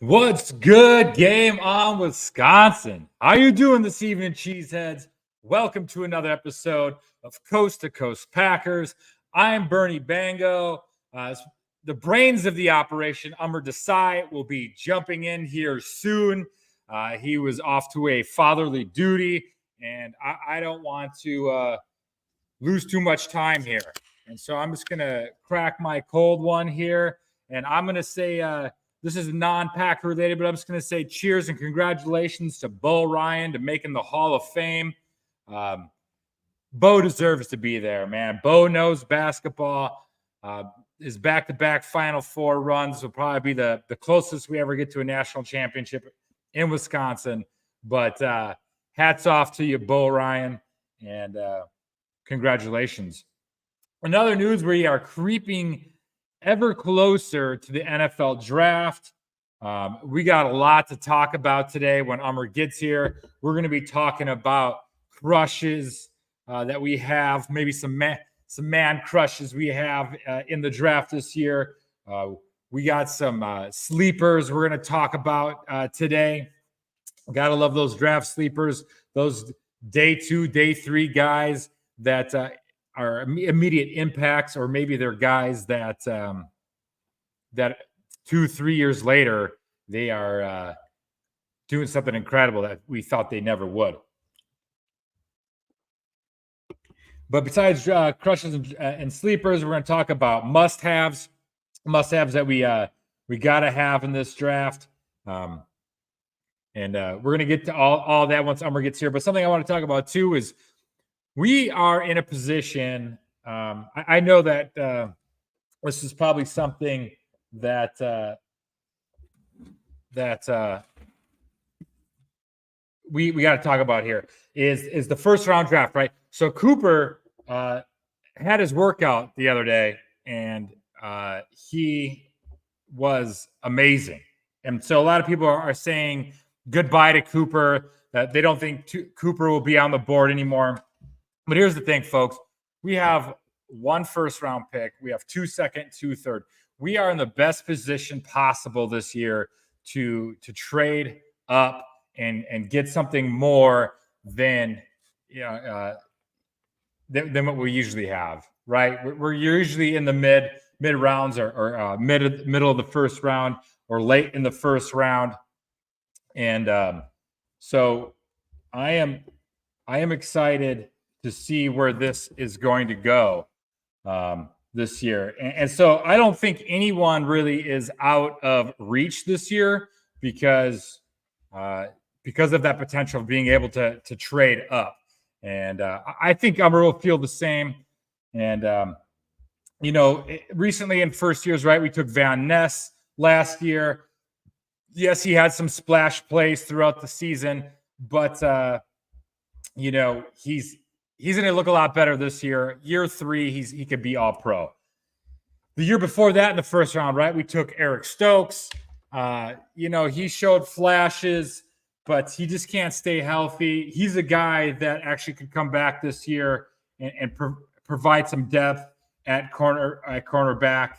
What's good? Game on, Wisconsin. How you doing this evening, cheeseheads? Welcome to another episode of Coast to Coast Packers. I'm Bernie Bango. The brains of the operation, Umar Desai, will be jumping in here soon. He was off to a fatherly duty, and I don't want to lose too much time here. And so I'm just going to crack my cold one here, and I'm going to say this is non-Packer related, but I'm just going to say cheers and congratulations to Bo Ryan to making the Hall of Fame. Bo deserves to be there, man. Bo knows basketball. His back-to-back Final Four runs will probably be the closest we ever get to a national championship in Wisconsin. But hats off to you, Bo Ryan, and congratulations. In other news, we are creeping ever closer to the NFL draft. We got a lot to talk about today when Umar gets here. We're going to be talking about crushes that we have, maybe some man crushes we have in the draft this year. We got some sleepers we're going to talk about today. Got to love those draft sleepers, those day 2, day 3 guys that are immediate impacts, or maybe they're guys that that 2-3 years later they are doing something incredible that we thought they never would. But besides crushes and sleepers, we're going to talk about must-haves that we got to have in this draft. And we're going to get to all that once Umar gets here. But something I want to talk about too is we are in a position. I know that this is probably something that we got to talk about here is the first round draft, right? So Cooper had his workout the other day, and he was amazing. And so a lot of people are saying goodbye to Cooper, that they don't think Cooper will be on the board anymore. But here's the thing, folks. We have 1 first round pick. We have 2 second, 2 third. We are in the best position possible this year to trade up and get something more than than what we usually have, right? We're usually in the mid rounds or middle of the first round or late in the first round. And so I am excited to see where this is going to go this year. And so I don't think anyone really is out of reach this year because of that potential of being able to trade up. And I think Umar will feel the same. And, recently in first years, right, we took Van Ness last year. Yes, he had some splash plays throughout the season, but, he's going to look a lot better this year. Year 3, he could be all pro. The year before that in the first round, right, we took Eric Stokes. He showed flashes, but he just can't stay healthy. He's a guy that actually could come back this year and provide some depth at cornerback.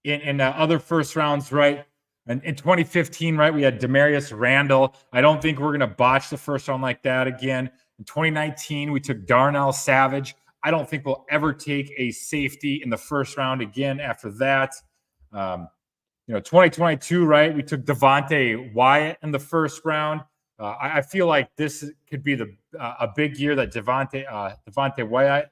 In other first rounds, right? And in 2015, right, we had Demarius Randall. I don't think we're going to botch the first round like that again. In 2019, we took Darnell Savage. I don't think we'll ever take a safety in the first round again after that. 2022, right, we took Devonte Wyatt in the first round. I feel like this could be a big year that Devonte Wyatt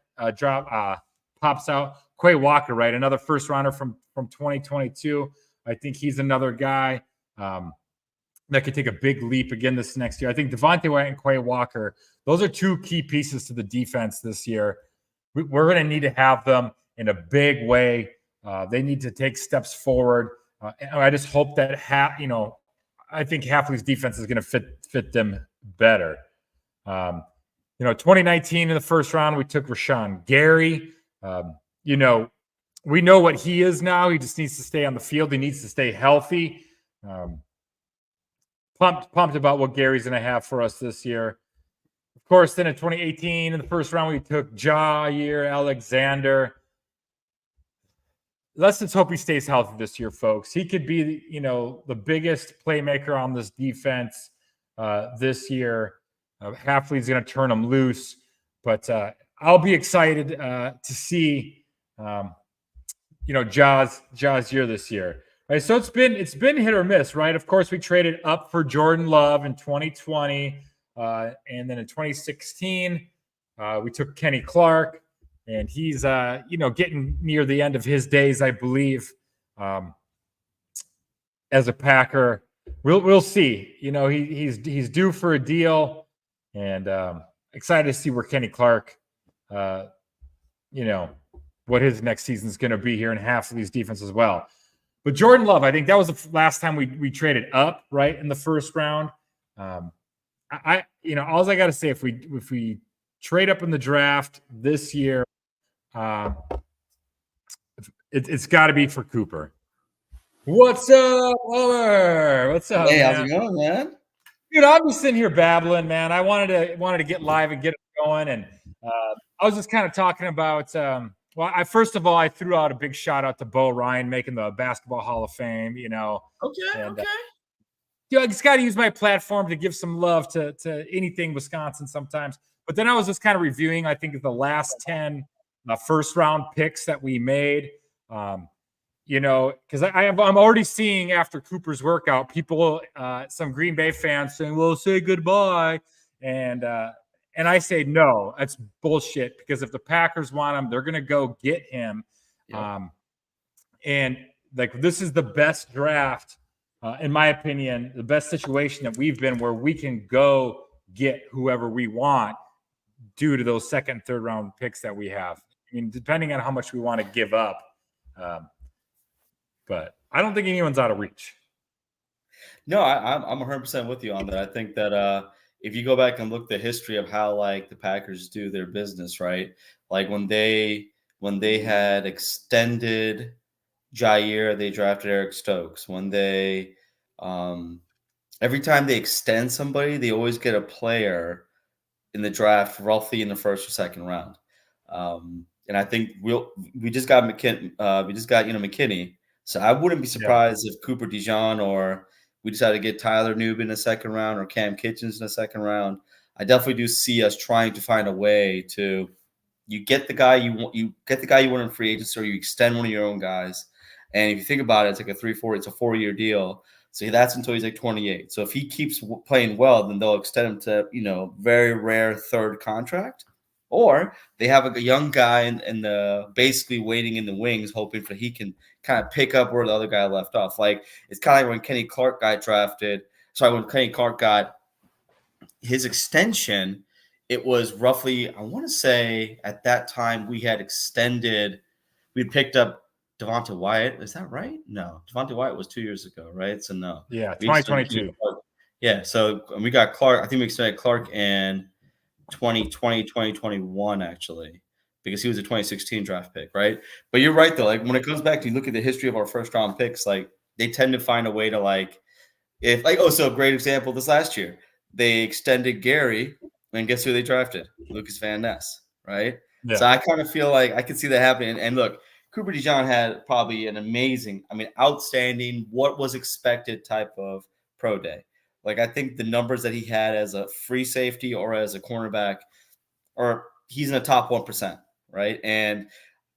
pops out. Quay Walker, right, another first rounder from 2022. I think he's another guy that could take a big leap again this next year. I think Devonte Wyatt and Quay Walker, those are 2 key pieces to the defense this year. We're going to need to have them in a big way. They need to take steps forward. And I just hope that I think Hafley's defense is going to fit them better. 2019 in the first round, we took Rashawn Gary. We know what he is now. He just needs to stay on the field. He needs to stay healthy. Pumped about what Gary's going to have for us this year. Of course, then in 2018, in the first round, we took Jaire Alexander. let's just hope he stays healthy this year, folks. He could be, the biggest playmaker on this defense this year. Hafley's going to turn him loose, but I'll be excited to see, Ja's year this year. Right, so it's been hit or miss, right? Of course, we traded up for Jordan Love in 2020, and then in 2016, we took Kenny Clark. And he's, getting near the end of his days, I believe, as a Packer. We'll see. He's due for a deal, and excited to see where Kenny Clark, what his next season is going to be here in Hafley's defense as well. But Jordan Love, I think that was the last time we traded up, right, in the first round. All I got to say, if we trade up in the draft this year, it's got to be for Cooper. What's up, Homer? What's up, Hey, man? how's it going, man? Dude, I'm just sitting here babbling, man. I wanted to get live and get it going, and I was just kind of talking about. First of all, I threw out a big shout out to Bo Ryan making the Basketball Hall of Fame. Okay. I just got to use my platform to give some love to anything Wisconsin sometimes. But then I was just kind of reviewing, I think, the last 10 first round picks that we made. Because I'm already seeing after Cooper's workout, people, some Green Bay fans saying, "Well, say goodbye," and I say no, that's bullshit. Because if the Packers want him, they're gonna go get him. Yep. And like, this is the best draft, in my opinion, the best situation that we've been, where we can go get whoever we want due to those second, third round picks that we have. I mean, depending on how much we want to give up. But I don't think anyone's out of reach. No, I'm 100% with you on that. I think that if you go back and look the history of how like the Packers do their business, right? Like when they had extended Jair, they drafted Eric Stokes. When they every time they extend somebody, they always get a player in the draft roughly in the first or second round. And I think we just got McKinney. So I wouldn't be surprised if Cooper DeJean, or we decided to get Tyler Nubin in the second round, or Cam Kitchens in the second round. I definitely do see us trying to find a way to get the guy you want in free agency, or you extend one of your own guys. And if you think about it, it's like it's a 4-year deal. So that's until he's like 28. So if he keeps playing well, then they'll extend him to, very rare third contract. Or they have a young guy and the basically waiting in the wings, hoping for he can kind of pick up where the other guy left off. Like, it's kind of like when Kenny Clark got when Kenny Clark got his extension, it was roughly, I want to say at that time we'd picked up Devonta Wyatt. Is that right? No, Devonta Wyatt was 2 years ago, right? So no. Yeah, 2022. Yeah, so we got Clark. I think we expected Clark in 2020, 2021, actually, because he was a 2016 draft pick, right? But you're right, though. Like, when it comes back to, you look at the history of our first round picks, like, they tend to find a way to, like, so a great example this last year, they extended Gary, and guess who they drafted? Lucas Van Ness, right? Yeah. So I kind of feel like I could see that happening. And look, Cooper DeJean had probably an amazing, outstanding, what was expected type of pro day. Like, I think the numbers that he had as a free safety or as a cornerback, or he's in the top 1%, right? And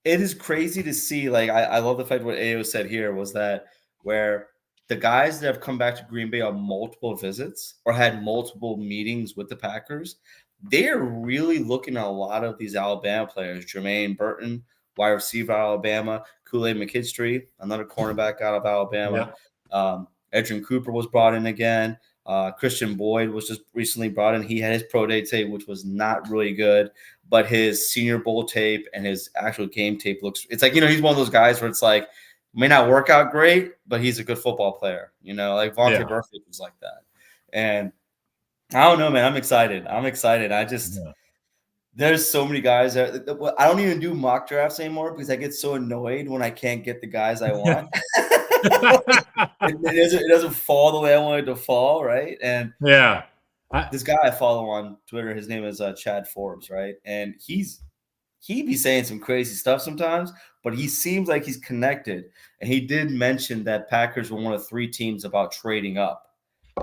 it is crazy to see. Like, I love the fact what AO said here was that where the guys that have come back to Green Bay on multiple visits or had multiple meetings with the Packers, they're really looking at a lot of these Alabama players. Jermaine Burton, wide receiver out of Alabama, Kool-Aid McKinstry, another cornerback out of Alabama. Yeah. Edgerrin Cooper was brought in again. Christian Boyd was just recently brought in. He had his pro day tape, which was not really good, but his Senior Bowl tape and his actual game tape it's like, he's one of those guys where it's like, may not work out great, but he's a good football player, like Vontae Burfict was like that. And I don't know, man, I'm excited. There's so many guys that I don't even do mock drafts anymore because I get so annoyed when I can't get the guys I want. It doesn't fall the way I want it to fall, right? And this guy I follow on Twitter, his name is Chad Forbes, right? And he's he be saying some crazy stuff sometimes, but he seems like he's connected. And he did mention that Packers were one of 3 teams about trading up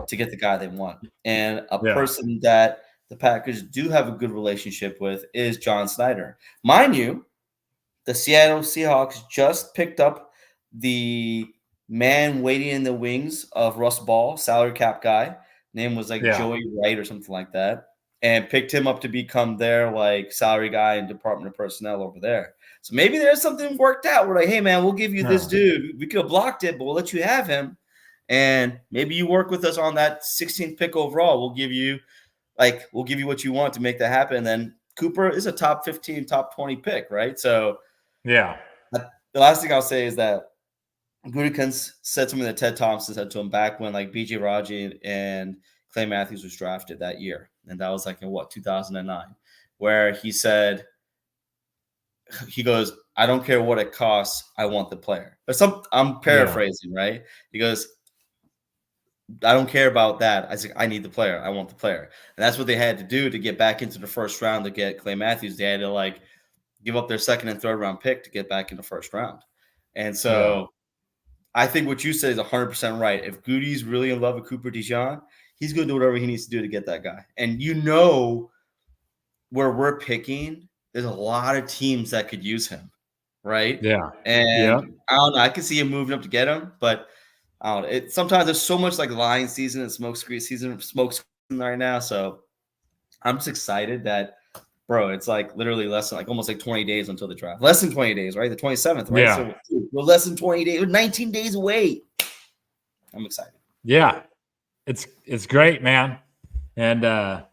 to get the guy they want. And a person that the Packers do have a good relationship with is John Snyder. Mind you, the Seattle Seahawks just picked up the man waiting in the wings of Russ Ball, salary cap guy. Name was like Joey Wright or something like that. And picked him up to become their like salary guy in Department of Personnel over there. So maybe there's something worked out. We're like, hey man, we'll give you this dude. We could have blocked it, but we'll let you have him. And maybe you work with us on that 16th pick overall. We'll give you what you want to make that happen. And then Cooper is a top 15, top 20 pick, right? So the last thing I'll say is that Gutekunst said something that Ted Thompson said to him back when like B.J. Raji and Clay Matthews was drafted that year. And that was like in 2009, where he said, he goes, I don't care what it costs. I want the player. I'm paraphrasing, right? He goes, I don't care about that. I said, I need the player. I want the player. And that's what they had to do to get back into the first round to get Clay Matthews. They had to like give up their second and third round pick to get back in the first round. And so I think what you said is 100% right. If Goody's really in love with Cooper DeJean, he's going to do whatever he needs to do to get that guy. And where we're picking, there's a lot of teams that could use him, right? Yeah. And I don't know. I can see him moving up to get him, but I don't know. Sometimes there's so much like lion season and smoke season right now. So I'm just excited that, bro, it's like literally less than like almost like 20 days until the draft. Less than 20 days, right? The 27th, right? Yeah. So we're less than 20 days. We're 19 days away. I'm excited. Yeah. It's great, man. And I'm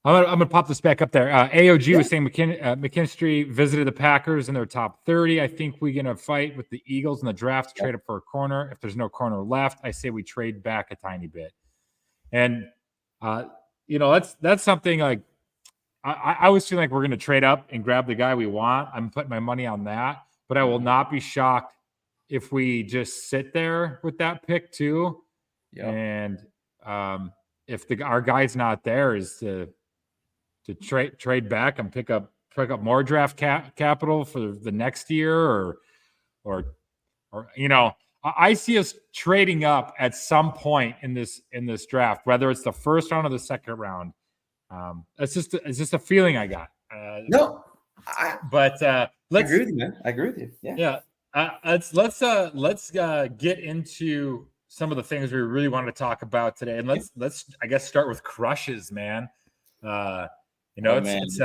gonna pop this back up there. AOG was saying McKinstry visited the Packers in their top 30. I think we're gonna fight with the Eagles in the draft to trade up for a corner. If there's no corner left, I say we trade back a tiny bit. And that's something like I was feeling like we're gonna trade up and grab the guy we want. I'm putting my money on that, but I will not be shocked if we just sit there with that pick too. Yeah. And if our guy's not there, is to trade back and pick up more draft capital for the next year, or I see us trading up at some point in this draft, whether it's the first round or the second round. It's just a feeling I got. I agree with you, man. I agree with you. Yeah. Let's get into some of the things we really wanted to talk about today, and let's I guess start with crushes, man. It's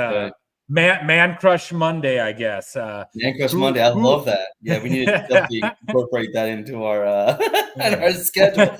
Man Crush Monday, I guess. Man Crush Monday, I love that. Yeah, we need to definitely incorporate that into our our schedule.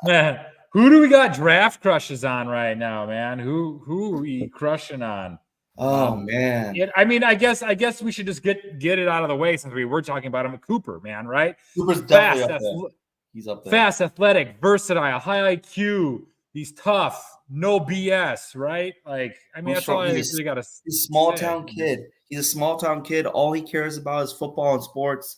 Man, who do we got draft crushes on right now, man? Who are we crushing on? Oh man. I guess we should just get it out of the way since we were talking about him. Cooper, man, right? Cooper's definitely up there. He's up there. Fast, athletic, versatile, high IQ. He's tough, no BS, right? Like, that's all I really got to say. He's a small town kid. He's a small town kid. All he cares about is football and sports.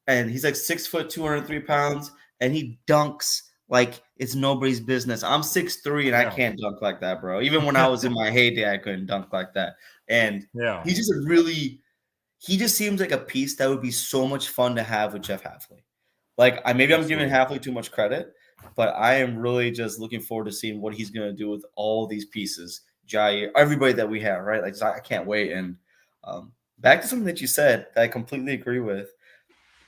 And he's like 6 foot, 203 pounds, and he dunks like it's nobody's business. I'm 6'3", and I can't dunk like that, bro. Even when I was in my heyday, I couldn't dunk like that. And he's just he just seems like a piece that would be so much fun to have with Jeff Hafley. Like, I'm giving Hafley too much credit, but I am really just looking forward to seeing what he's going to do with all these pieces. Jair, everybody that we have, right? Like, I can't wait. And back to something that you said that I completely agree with.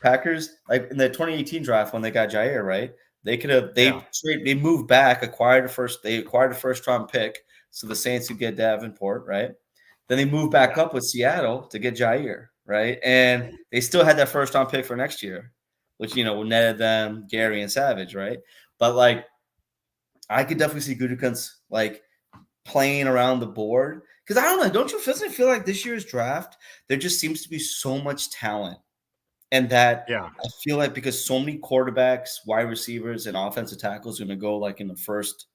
Packers, like in the 2018 draft when they got Jair, right? They could have they moved back, acquired a first round pick, so the Saints could get Davenport, right? Then they moved back up with Seattle to get Jair, right? And they still had that first round pick for next year, which netted them Gary and Savage, right? But like, I could definitely see Gutekunst like playing around the board because I don't know. Doesn't it feel like this year's draft there just seems to be so much talent, and that I feel like because so many quarterbacks, wide receivers, and offensive tackles are going to go like in the first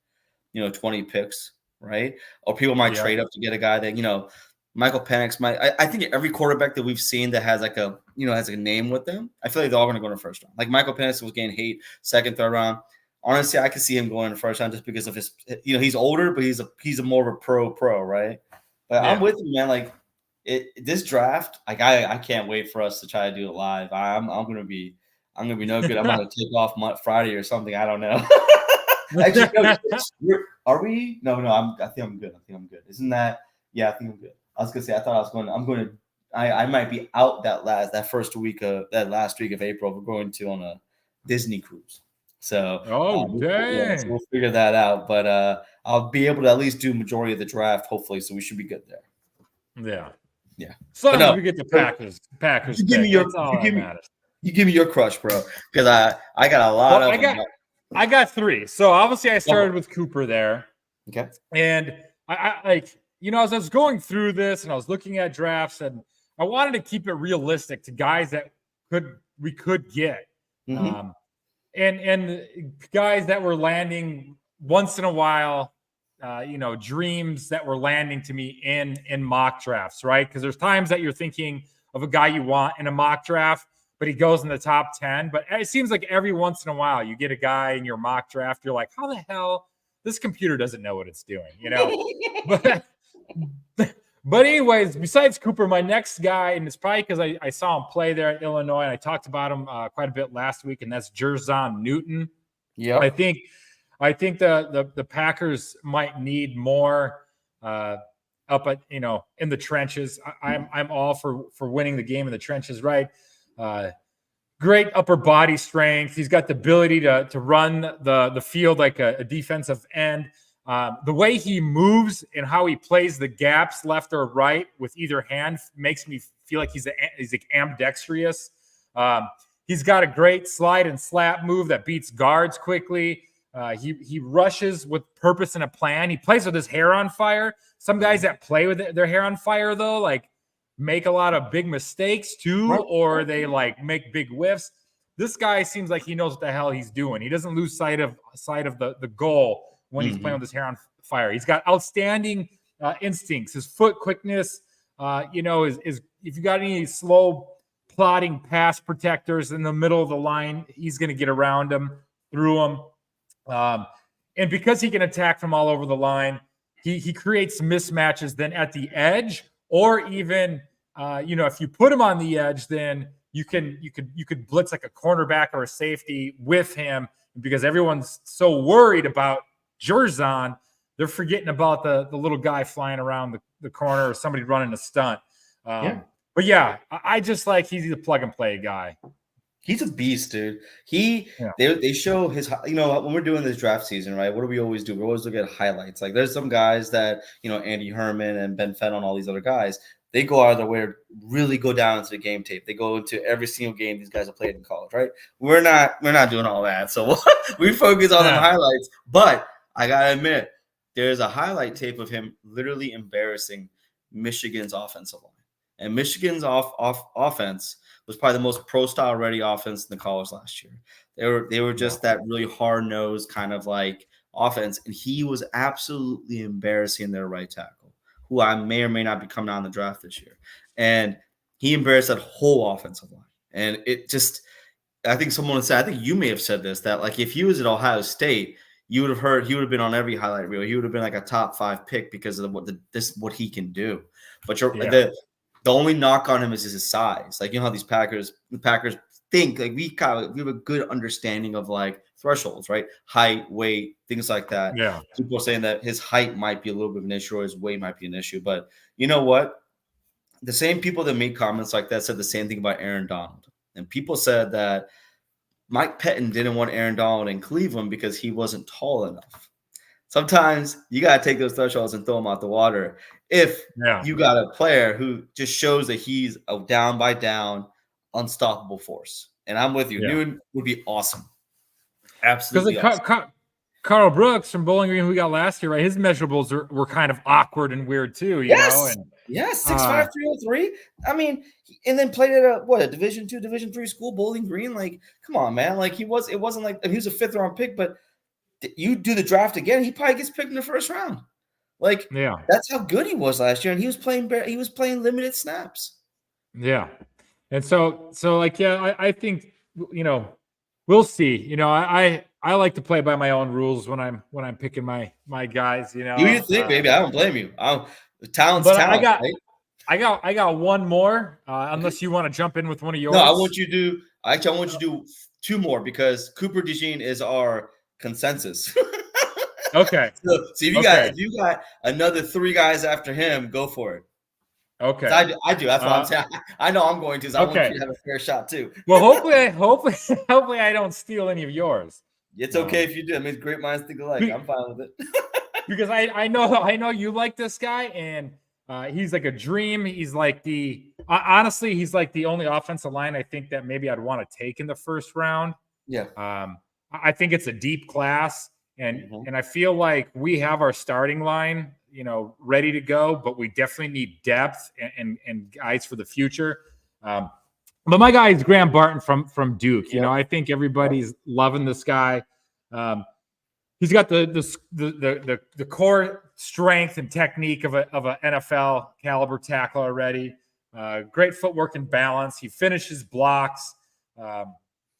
20 picks, right? Or people might trade up to get a guy that Michael Penix might. I think every quarterback that we've seen that has like a has a name with them, I feel like they're all going to go in the first round. Like Michael Penix was getting hate second, third round. Honestly, I could see him going in the first round just because of his. He's older, but he's a more of a pro, right? But I'm with you, man. Like this draft, like I can't wait for us to try to do it live. I'm gonna be no good. I'm gonna take off Friday or something. I don't know. Actually, no, are we? No. I think I'm good. Isn't that? Yeah, I think I'm good. I was gonna say I thought I was going. I'm going to. I might be out that last week of April. We're going to on a Disney cruise. So dang. so we'll figure that out. But I'll be able to at least do majority of the draft, hopefully. So we should be good there. Yeah. So long as we get the Packers. You give me your. You give me your crush, bro, because I got a lot of. I got 3. So obviously I started with Cooper there. Okay. And I like, as I was going through this and I was looking at drafts, and I wanted to keep it realistic to guys that we could get. Mm-hmm. And guys that were landing once in a while, dreams that were landing to me in mock drafts, right? Because there's times that you're thinking of a guy you want in a mock draft, but he goes in the top 10. But it seems like every once in a while you get a guy in your mock draft, you're like, how the hell? This computer doesn't know what it's doing, But anyways, besides Cooper, my next guy, and it's probably because I saw him play there at Illinois, and I talked about him quite a bit last week, and that's Jerzon Newton. Yeah, I think the Packers might need more up at in the trenches. I'm all for winning the game in the trenches, right? Great upper body strength. He's got the ability to run the field like a defensive end. The way he moves and how he plays the gaps left or right with either hand makes me feel like he's like ambidextrous. He's got a great slide and slap move that beats guards quickly. He rushes with purpose and a plan. He plays with his hair on fire. Some guys that play with their hair on fire, though, like make a lot of big mistakes too, or they like make big whiffs. This guy seems like he knows what the hell he's doing. He doesn't lose sight of the goal when he's playing with his hair on fire. He's got outstanding instincts. His foot quickness, is if you got any slow plotting pass protectors in the middle of the line, he's going to get around them, through them. And because he can attack from all over the line, he creates mismatches then at the edge, or even if you put him on the edge, then you could blitz like a cornerback or a safety with him, because everyone's so worried about Jerzon, they're forgetting about the little guy flying around the corner or somebody running a stunt. But yeah, I just like he's a plug and play guy. He's a beast, dude. They show his, when we're doing this draft season, right? What do we always do? We always look at highlights. Like there's some guys that, Andy Herman and Ben Fenton, all these other guys, they go out of their way to really go down into the game tape. They go into every single game these guys have played in college, right? We're not doing all that. So we focus on the highlights. But I gotta admit, there's a highlight tape of him literally embarrassing Michigan's offensive line. And Michigan's offense was probably the most pro-style ready offense in the college last year. They were just that really hard-nosed kind of like offense, and he was absolutely embarrassing their right tackle, who I may or may not be coming out in the draft this year. And he embarrassed that whole offensive line. And it just, I think someone said, I think you may have said this, that like if he was at Ohio State, you would have heard he would have been on every highlight reel. He would have been like a top 5 pick because of what he can do. But the only knock on him is his size. Like, how the Packers think like we have a good understanding of like thresholds, right? Height, weight, things like that. Yeah. People are saying that his height might be a little bit of an issue, or his weight might be an issue. But you know what? The same people that make comments like that said the same thing about Aaron Donald. And people said that Mike Pettin didn't want Aaron Donald in Cleveland because he wasn't tall enough. Sometimes you got to take those thresholds and throw them out the water. If you got a player who just shows that he's a down by down, unstoppable force. And I'm with you. Newton would be awesome. Absolutely. Because Carl Brooks from Bowling Green, who we got last year, right? His measurables were kind of awkward and weird too, you know? And, 6'5", 303. I mean, and then played at a Division II, Division III school, Bowling Green. Like, come on, man. Like it wasn't like he was a 5th round pick, but you do the draft again, he probably gets picked in the 1st round. Like, that's how good he was last year, and he was playing limited snaps. Yeah, and so like I think we'll see. I like to play by my own rules when I'm picking my guys. You think, baby? I don't blame you. The talent's talent. I got one more. Unless you want to jump in with one of yours. No, I want you to do two more because Cooper DeJean is our consensus. Okay. So if you got another 3 guys after him, go for it. Okay. I do. That's what I'm saying. I know I'm going to. So I want you to have a fair shot too. Well, hopefully I don't steal any of yours. It's okay if you do. It means great minds think alike. I'm fine with it. Because I know you like this guy, and he's like a dream. He's like honestly, he's like the only offensive line I think that maybe I'd want to take in the first round. Yeah. I think it's a deep class, and I feel like we have our starting line, ready to go, but we definitely need depth and guys for the future. But my guy is Graham Barton from Duke. You know, I think everybody's loving this guy. He's got the core strength and technique of an NFL caliber tackle already. Great footwork and balance. He finishes blocks.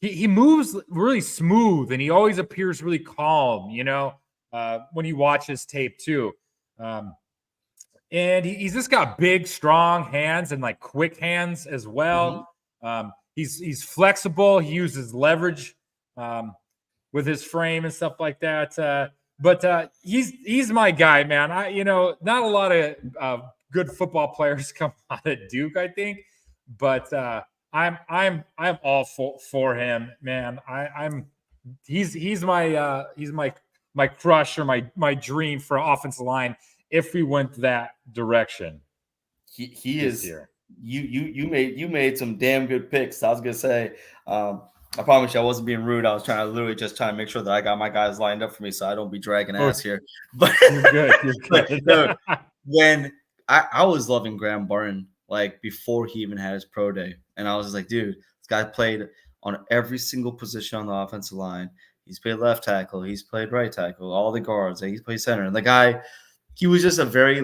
He moves really smooth, and he always appears really calm, when you watch his tape too. And he's just got big, strong hands and like quick hands as well. He's flexible. He uses leverage with his frame and stuff like that. But he's my guy, man. Not a lot of good football players come out of Duke, I think, but I'm all for him, man. He's my crush or my dream for offensive line if we went that direction. He is here. You made some damn good picks. I was gonna say, I promise you I wasn't being rude. I was literally just trying to make sure that I got my guys lined up for me so I don't be dragging ass here. But you're good. No, when I was loving Graham Barton like before he even had his pro day, and I was just like, dude, this guy played on every single position on the offensive line. He's played left tackle, he's played right tackle, all the guards, he's played center. And the guy, he was just a very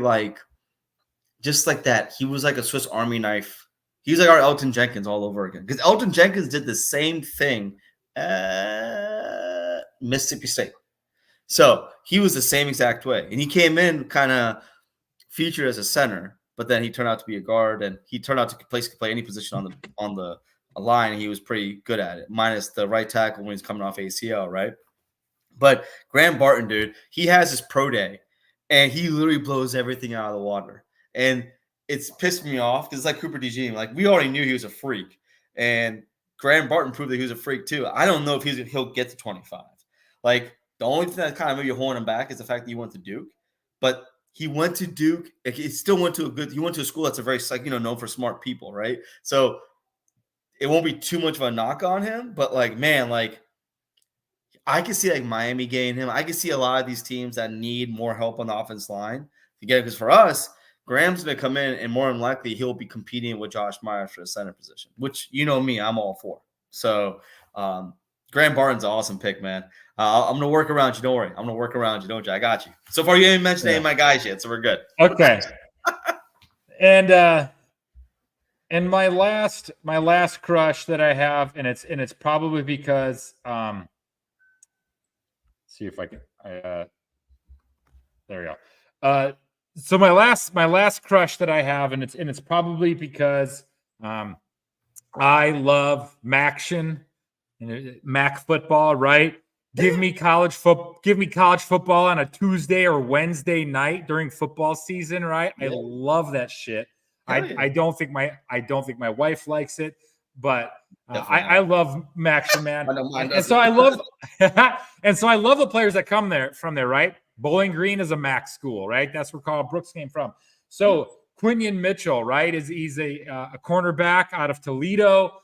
just like that. He was like a Swiss Army knife. He was like our Elton Jenkins all over again. Because Elton Jenkins did the same thing at Mississippi State. So he was the same exact way. And he came in kind of featured as a center, but then he turned out to be a guard, and he turned out to play any position on the line, and he was pretty good at it, minus the right tackle when he's coming off ACL, right? But Graham Barton, dude, he has his pro day, and he literally blows everything out of the water. And it's pissed me off because it's like Cooper DeJean. Like, we already knew he was a freak, and Graham Barton proved that he was a freak too. I don't know if he'll get to 25. Like, the only thing that kind of maybe holding him back is the fact that he went to Duke. But he went to Duke. He still went to a school that's a very, known for smart people, right? So it won't be too much of a knock on him. But, I can see, Miami getting him. I can see a lot of these teams that need more help on the offense line to get it. Because for us, Graham's going to come in, and more than likely he'll be competing with Josh Myers for the center position, which, me, I'm all for. So Graham Barton's an awesome pick, man. I'm going to work around you. Don't worry. I'm going to work around you. Don't you? I got you. So far, you ain't mentioned any of my guys yet, so we're good. Okay. And my last crush that I have, and it's probably because see if I can there we go. So my last crush that I have, and it's probably because I love Maction and Mac football, right? Give me college football on a Tuesday or Wednesday night during football season, right? Yeah. I love that shit. Yeah. I don't think my wife likes it, but I love Maction, man. And so I love the players that come from there, right? Bowling Green is a MAC school, right? That's where Carl Brooks came from. So Quinion Mitchell, right? He's a cornerback out of Toledo.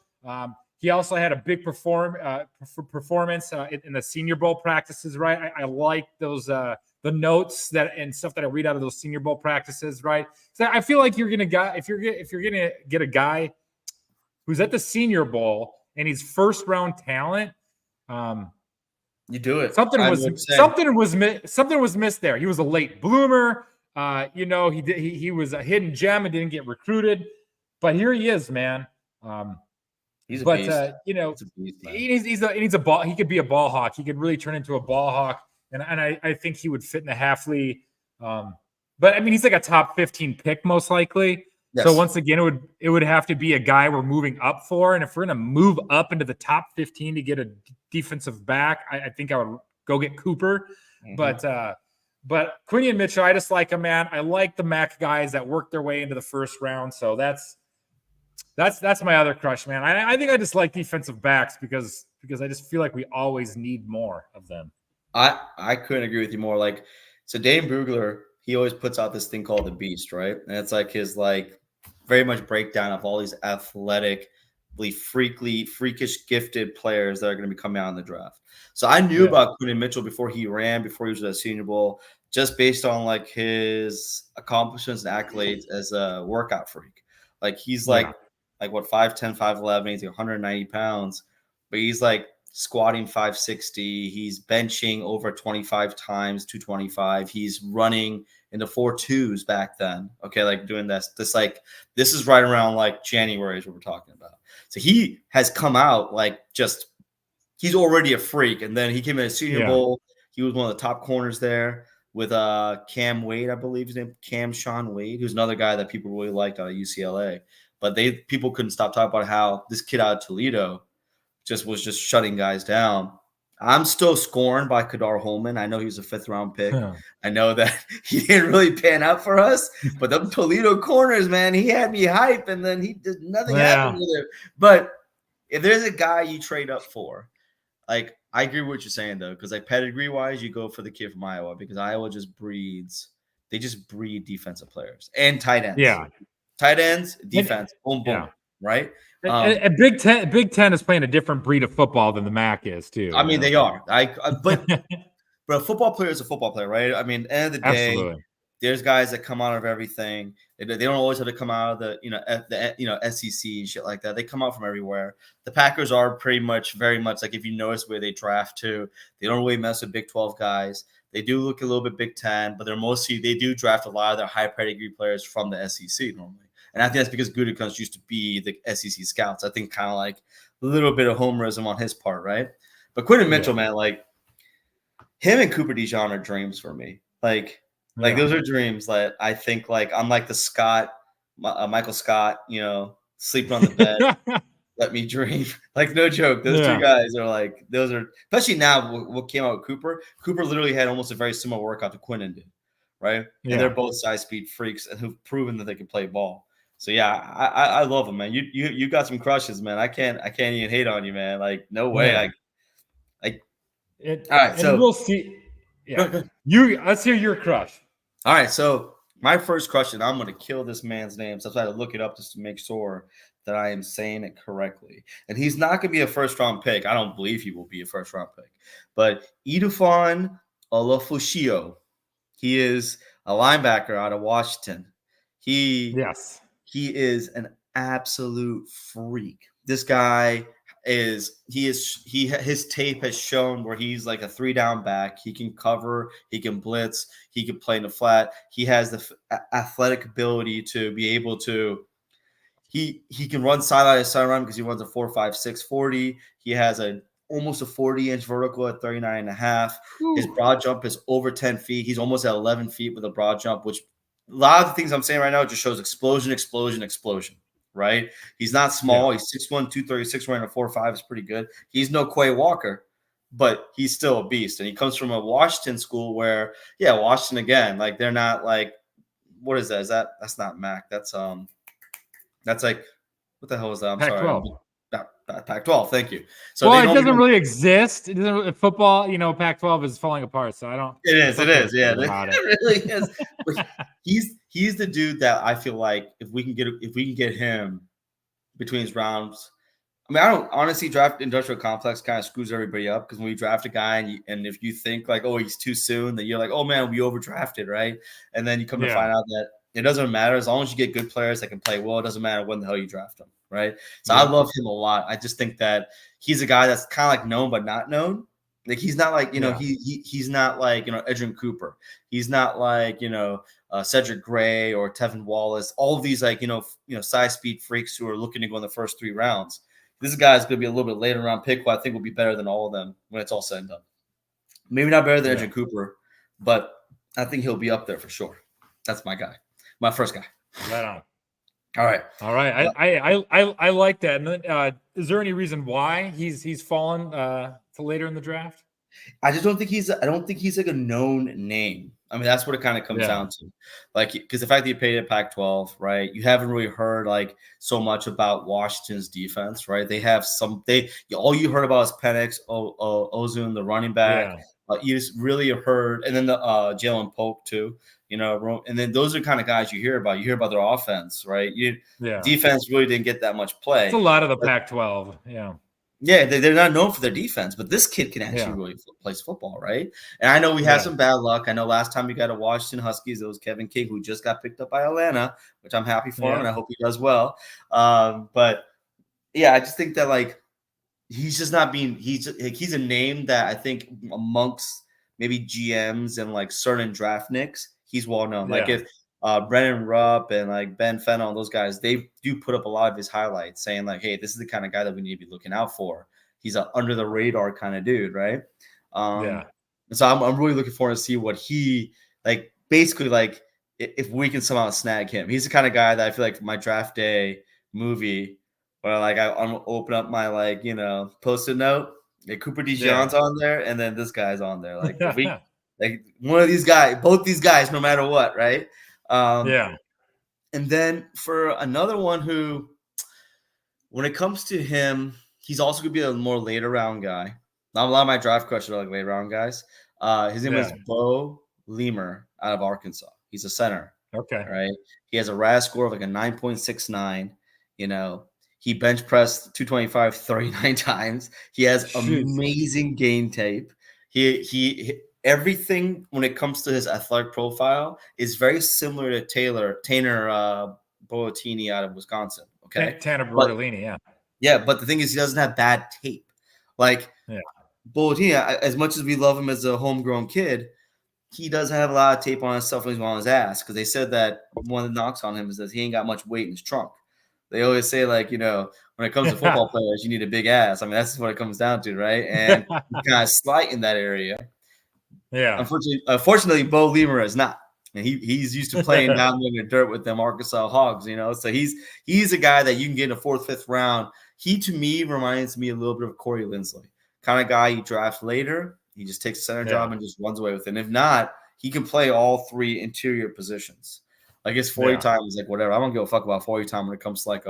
He also had a big performance in the Senior Bowl practices, right? I like those the notes and stuff that I read out of those Senior Bowl practices, right? So I feel like if you're gonna get a guy who's at the Senior Bowl and he's first round talent, you do it. Something was missed there. He was a late bloomer. He was a hidden gem and didn't get recruited, but here he is, man. He's a beast. He needs a ball. He could be a ball hawk. He could really turn into a ball hawk, and I think he would fit in the Hafley. But I mean, he's like a top 15 pick most likely. So once again, it would have to be a guy we're moving up for. And if we're going to move up into the top 15 to get a defensive back, I think I would go get Cooper. Mm-hmm. But Quinion Mitchell, I just like him, man. I like the MAC guys that work their way into the first round. So that's my other crush, man. I think I just like defensive backs because I just feel like we always need more of them. I couldn't agree with you more. Like, so Dane Brugler, he always puts out this thing called the Beast, right? And it's like his very much breakdown of all these athletic, freakish, gifted players that are going to be coming out in the draft. So I knew about Quinion Mitchell before he was at Senior Bowl, just based on like his accomplishments and accolades as a workout freak. Like he's like what 5'10", 5'11", he's like 190 pounds, but he's like squatting 560. He's benching over 25 times 225. He's running in the 4.2s back then. Okay, like doing this is right around like January is what we're talking about. So he has come out like just he's already a freak. And then he came in a Senior Bowl. He was one of the top corners there with Cam Wade, I believe his name, Cam Sean Wade, who's another guy that people really liked out of UCLA. But people couldn't stop talking about how this kid out of Toledo was just shutting guys down. I'm still scorned by Kadar Holman. I know he was a 5th-round pick. I know that he didn't really pan out for us, but the Toledo corners, man, he had me hype, and then he did nothing happened with it. But if there's a guy you trade up for, like I agree with what you're saying though, because like pedigree wise, you go for the kid from Iowa because Iowa just breeds. They just breed defensive players and tight ends. Yeah, tight ends, defense, boom, boom, right? And Big Ten is playing a different breed of football than the MAC is too. I mean, they are. But a football player is a football player, right? I mean, end of the day, there's guys that come out of everything. They don't always have to come out of the SEC and shit like that. They come out from everywhere. The Packers are very much like if you notice where they draft to, they don't really mess with Big 12 guys. They do look a little bit Big 10, but they do draft a lot of their high pedigree players from the SEC normally. And I think that's because Gutekunst used to be the SEC scouts. I think kind of like a little bit of homerism on his part, right? But Quinion Mitchell, man, like him and Cooper DeJean are dreams for me. Like those are dreams that I think like I'm like the Michael Scott, sleeping on the bed, let me dream. Like no joke, those two guys are especially now what came out with Cooper. Cooper literally had almost a very similar workout to Quinion did, right? Yeah. And they're both size speed freaks and who've proven that they can play ball. So yeah, I love them, man. You got some crushes, man. I can't even hate on you, man. Like no way. All right, so we'll see. Yeah, let's hear your crush. All right, so my first crush, and I'm gonna kill this man's name, so I had to look it up just to make sure that I am saying it correctly. And he's not gonna be a first-round pick. I don't believe he will be a first-round pick, but Edufon Olafushio. He is a linebacker out of Washington. He is an absolute freak. This guy his tape has shown where he's like a 3-down back. He can cover, he can blitz, he can play in the flat. He has the athletic ability to be able to. He can run sideline to sideline because he runs a 4.56 40. He has almost a 40-inch vertical at 39.5. His broad jump is over 10 feet. He's almost at 11 feet with a broad jump, which a lot of the things I'm saying right now just shows explosion, right? He's not small. Yeah. He's 6'1", 236, running a 4.5 is pretty good. He's no Quay Walker, but he's still a beast. And he comes from a Washington school where, Washington again, like they're not like, what is that? That's not MAC. That's like, what the hell is that? I'm Pac-12. Sorry. Pac-12. Thank you. So it doesn't really exist. It doesn't, football, Pac-12 is falling apart. So I don't. It is. Yeah, it really is. But he's the dude that I feel like if we can get him between his rounds. I mean, I don't honestly draft industrial complex kind of screws everybody up because when you draft a guy and if you think like, oh, he's too soon, then you're like, oh man, we overdrafted, right? And then you come to find out that it doesn't matter as long as you get good players that can play well. It doesn't matter when the hell you draft them, right? So I love him a lot. I just think that he's a guy that's kind of like known but not known. Like he's not like he's not like Edgerrin Cooper. He's not like Cedric Gray or Tevin Wallace. All of these like size speed freaks who are looking to go in the first 3 rounds. This guy's going to be a little bit later round pick, who I think will be better than all of them when it's all said and done. Maybe not better than Edgerrin Cooper, but I think he'll be up there for sure. That's my guy. My first guy. Right on. All right. All right. I like that. And then, is there any reason why he's fallen to later in the draft? I just don't think I don't think he's like a known name. I mean, that's what it kind of comes Yeah. down to. Like, because the fact that you paid at Pac-12, right? You haven't really heard like so much about Washington's defense, right? They have all you heard about is Penix, Ozune, the running back. Yeah. You just really heard, and then the Jalen Polk too, and then those are kind of guys you hear about. You hear about their offense, right? Yeah. Defense really didn't get that much play. It's a lot of the Pac-12. Yeah. Yeah, they're not known for their defense, but this kid can actually really plays football, right? And I know we had some bad luck. I know last time we got a Washington Huskies, it was Kevin King, who just got picked up by Atlanta, which I'm happy for him, and I hope he does well. But yeah, I just think that like he's just not being he's a name that I think amongst maybe GMs and like certain draft nicks, he's well known. Like if Brennan Rupp and like Ben Fennell and those guys, they do put up a lot of his highlights saying like, hey, this is the kind of guy that we need to be looking out for. He's an under the radar kind of dude, right? So I'm really looking forward to see what he like. Basically, like if we can somehow snag him, he's the kind of guy that I feel like my draft day movie where like I'm open up my like post-it note, Cooper DeJean's on there, and then this guy's on there. Like like one of these guys, both these guys, no matter what, right? And then for another one who, when it comes to him, he's also going to be a more later round guy. Not a lot of my draft questions are like later round guys. His name is Bo Lemer out of Arkansas. He's a center. Okay. Right. He has a RAS score of like a 9.69. He bench pressed 225 39 times. He has amazing game tape. He everything when it comes to his athletic profile is very similar to Tanner Boatini out of Wisconsin. Okay. Tanner Bertolini, yeah. But the thing is, he doesn't have bad tape. Like Boatini, as much as we love him as a homegrown kid, he does have a lot of tape on his stuff when he's on his ass. Because they said that one of the knocks on him is that he ain't got much weight in his trunk. They always say, like, when it comes to football players, you need a big ass. I mean, that's what it comes down to, right? And he's kind of slight in that area. Yeah. Unfortunately, Bo Lemer is not. And he's used to playing down in the dirt with them Arkansas Hogs, So he's a guy that you can get in the 4th, 5th round. He, to me, reminds me a little bit of Corey Linsley. Kind of guy you draft later. He just takes a center job and just runs away with it. And if not, he can play all 3 interior positions. Like his 40 time is like whatever. I don't give a fuck about 40 time when it comes to like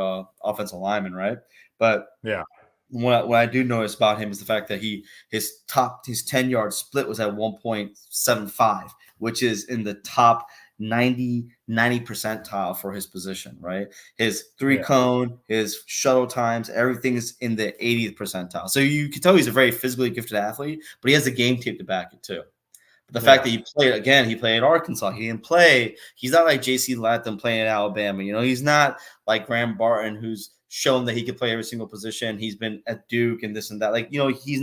offensive lineman, right? But what I do notice about him is the fact that his 10-yard split was at 1.75, which is in the top 90 percentile for his position, right? His 3-cone, his shuttle times, everything is in the 80th percentile. So you can tell he's a very physically gifted athlete, but he has the game tape to back it too. But the fact that he played at Arkansas. He didn't play. He's not like J.C. Latham playing at Alabama. He's not like Graham Barton, who's shown that he can play every single position. He's been at Duke and this and that. Like, he's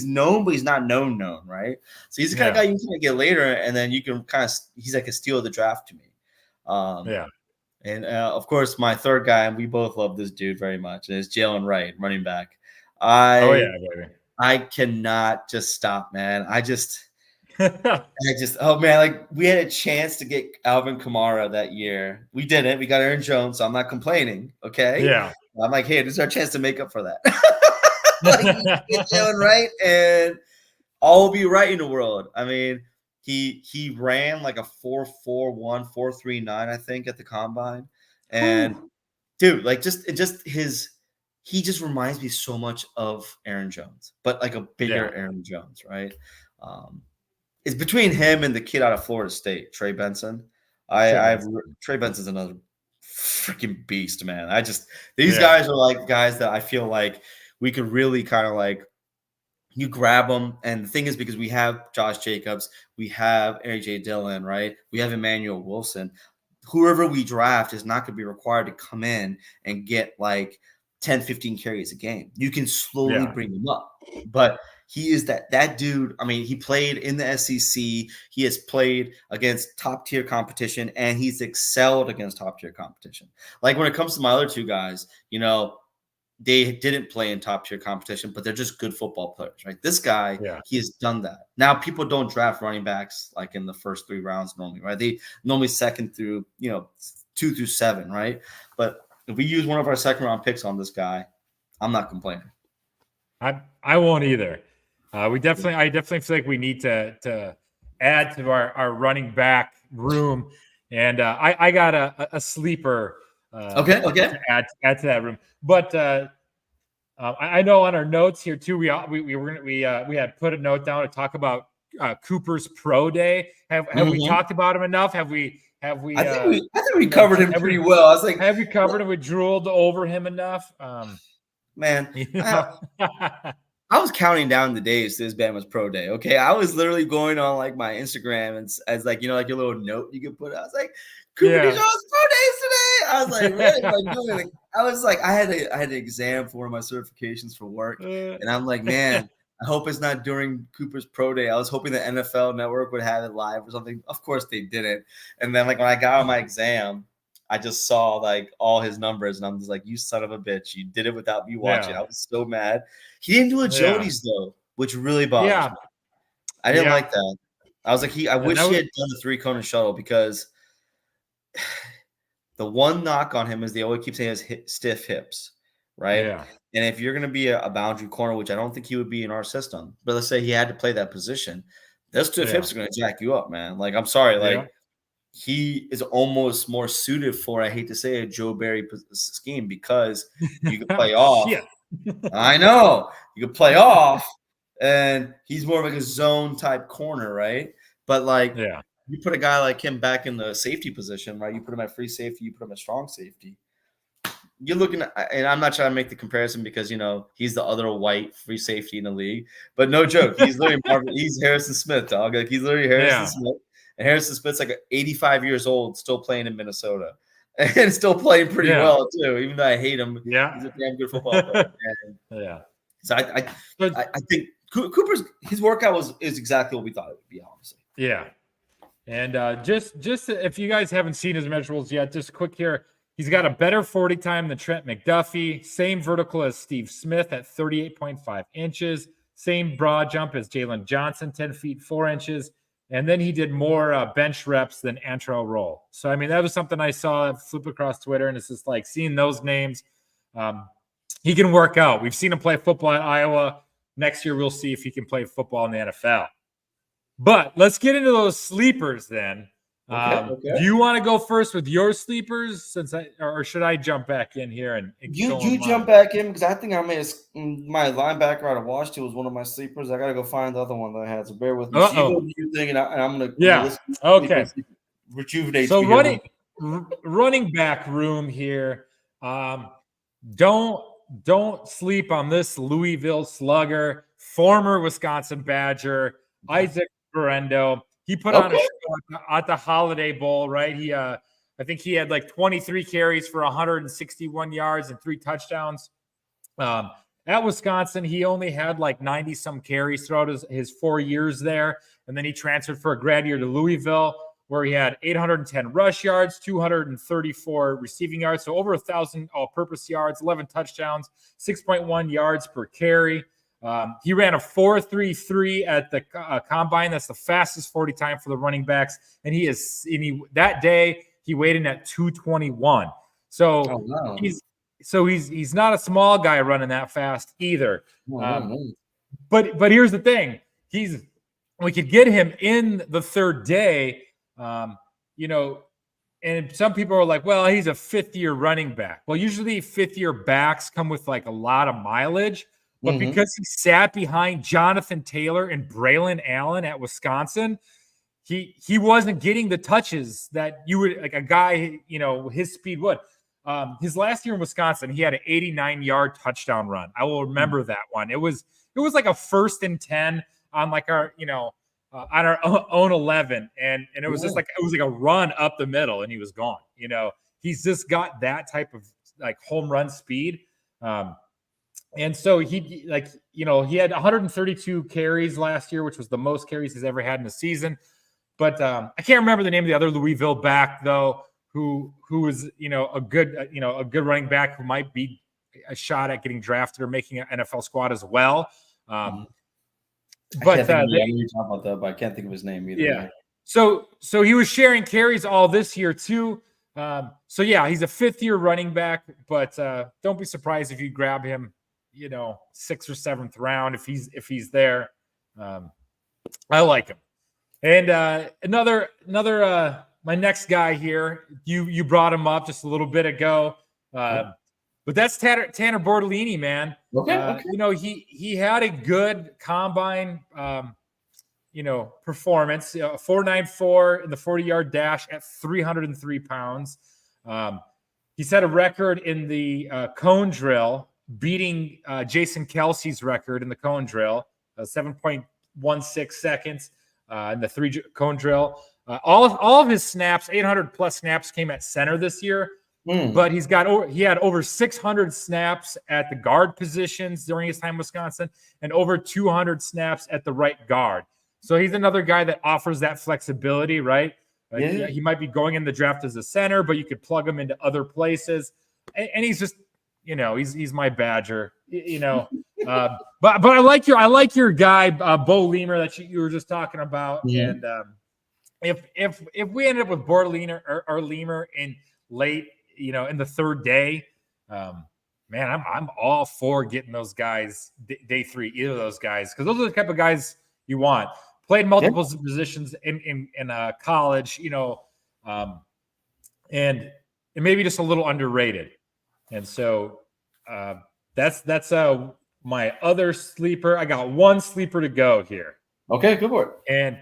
known, but he's not known, right? So he's the kind of guy you can get later, and then you can he's like a steal of the draft to me. And of course, my third guy, and we both love this dude very much, is Jalen Wright, running back. I cannot just stop, man. Oh man, like we had a chance to get Alvin Kamara that year. We didn't. We got Aaron Jones, so I'm not complaining. Okay. Yeah. I'm like, hey, this is our chance to make up for that. Get Jalen Wright, and all will be right in the world. I mean, he ran like a 4.41, 4.39, I think, at the combine. And dude, like he just reminds me so much of Aaron Jones, but like a bigger Aaron Jones, right? It's between him and the kid out of Florida State, Trey Benson. Trey Benson's another freaking beast, man. These guys are like guys that I feel like we could really kind of like you grab them. And the thing is, because we have Josh Jacobs, we have AJ Dillon, right? We have Emmanuel Wilson. Whoever we draft is not going to be required to come in and get like 10, 15 carries a game. You can slowly bring them up, but he is that dude. I mean, he played in the SEC. He has played against top tier competition, and he's excelled against top tier competition. Like when it comes to my other 2 guys, they didn't play in top tier competition, but they're just good football players, right? This guy, he has done that. Now, people don't draft running backs like in the first 3 rounds normally, right? They normally second through, 2 through 7, right? But if we use one of our second round picks on this guy, I'm not complaining. I won't either. I definitely feel like we need to add to our running back room, and I got a sleeper. Okay. To add to that room, but I know on our notes here too, we had put a note down to talk about Cooper's pro day. Have we talked about him enough? Have we? I think we covered him pretty well. I was like, have we covered him? We drooled over him enough? Man, I was counting down the days to this Bama's pro day. Okay, I was literally going on like my Instagram and as like like your little note you could put. I was like, Cooper DeJean's pro days today. I was like, really? I was like, I had an exam for my certifications for work, and I'm like, man, I hope it's not during Cooper's pro day. I was hoping the NFL Network would have it live or something. Of course they didn't. And then like when I got on my exam, I just saw like all his numbers, and I'm just like, you son of a bitch, you did it without me watching. I was so mad. He didn't do agilities though, which really bothers me. I didn't like that. I was like, I wish he had done the 3-cone shuttle, because the one knock on him is they always keep saying he has stiff hips, right? Yeah. And if you're going to be a boundary corner, which I don't think he would be in our system, but let's say he had to play that position, those stiff hips are going to jack you up, man. Like, I'm sorry, like he is almost more suited for, I hate to say it, Joe Barry scheme, because you can play off. I know you can play off, and he's more of like a zone type corner, right? But like, you put a guy like him back in the safety position, right? You put him at free safety, you put him at strong safety. You're looking at, and I'm not trying to make the comparison because he's the other white free safety in the league, but no joke, he's literally he's Harrison Smith, dog. Like, he's literally Harrison Smith, and Harrison Smith's like 85 years old, still playing in Minnesota, and still playing pretty well too. Even though I hate him, he's a damn good football player. So I think Cooper's his workout is exactly what we thought it would be, honestly. Yeah, and just if you guys haven't seen his measurables yet, just quick here. He's got a better 40 time than Trent McDuffie, same vertical as Steve Smith at 38.5 inches, same broad jump as Jalen Johnson, 10 feet 4 inches. And then he did more bench reps than Antrel Roll. So, I mean, that was something I saw flip across Twitter, and it's just like seeing those names. He can work out. We've seen him play football at Iowa. Next year, we'll see if he can play football in the NFL. But let's get into those sleepers then. Do you want to go first with your sleepers, or should I jump back in here and you jump back in, because I think I made my linebacker out of Washington was one of my sleepers. I gotta go find the other one that I had. So bear with me. So you go do your thing, and I'm gonna rejuvenate. So running back room here. Don't sleep on this Louisville slugger, former Wisconsin Badger, Isaac Berendo. He put on a show at the Holiday Bowl, right? I think he had like 23 carries for 161 yards and 3 touchdowns. At Wisconsin, he only had like 90-some carries throughout his 4 years there. And then he transferred for a grad year to Louisville, where he had 810 rush yards, 234 receiving yards, so over 1,000 all-purpose yards, 11 touchdowns, 6.1 yards per carry. He ran a 4.33 at the combine. That's the fastest 40 time for the running backs. And that day he weighed in at 221. So he's not a small guy running that fast either. But here's the thing: we could get him in the third day. And some people are like, well, he's a 5th-year running back. Well, usually 5th-year backs come with like a lot of mileage. But because he sat behind Jonathan Taylor and Braylon Allen at Wisconsin, he wasn't getting the touches that you would, like a guy, his speed would. His last year in Wisconsin, he had an 89-yard touchdown run. I will remember that one. It was like a 1st and 10 on like our, on our own 11. And it was just like, it was like a run up the middle and he was gone. He's just got that type of like home run speed. And so he had 132 carries last year, which was the most carries he's ever had in a season. But I can't remember the name of the other Louisville back though, who was a good running back who might be a shot at getting drafted or making an NFL squad as well. I can't think of his name either. Yeah. So he was sharing carries all this year too. So yeah, he's a 5th-year running back, but don't be surprised if you grab him, 6th or 7th round if he's there. I like him. And another my next guy here, you brought him up just a little bit ago, but that's Tanner Bortolini, man. Okay. He had a good combine, performance, 4.94 in the 40-yard dash at 303 pounds. He's had a record in the cone drill, beating Jason Kelsey's record in the cone drill, 7.16 seconds in the 3 cone drill. All of his snaps, 800 plus snaps, came at center this year. But he had over 600 snaps at the guard positions during his time in Wisconsin, and over 200 snaps at the right guard. So he's another guy that offers that flexibility, right? He might be going in the draft as a center, but you could plug him into other places. And he's just, he's my Badger, but I like your guy, Bo Lemer, that you were just talking about. Yeah. And if we ended up with Bortolini or Lemer in late, in the 3rd day, man, I'm all for getting those guys day 3, either of those guys, because those are the type of guys you want. Played multiple positions in college, and maybe just a little underrated. And so that's my other sleeper. I got one sleeper to go here. Okay, good for it. And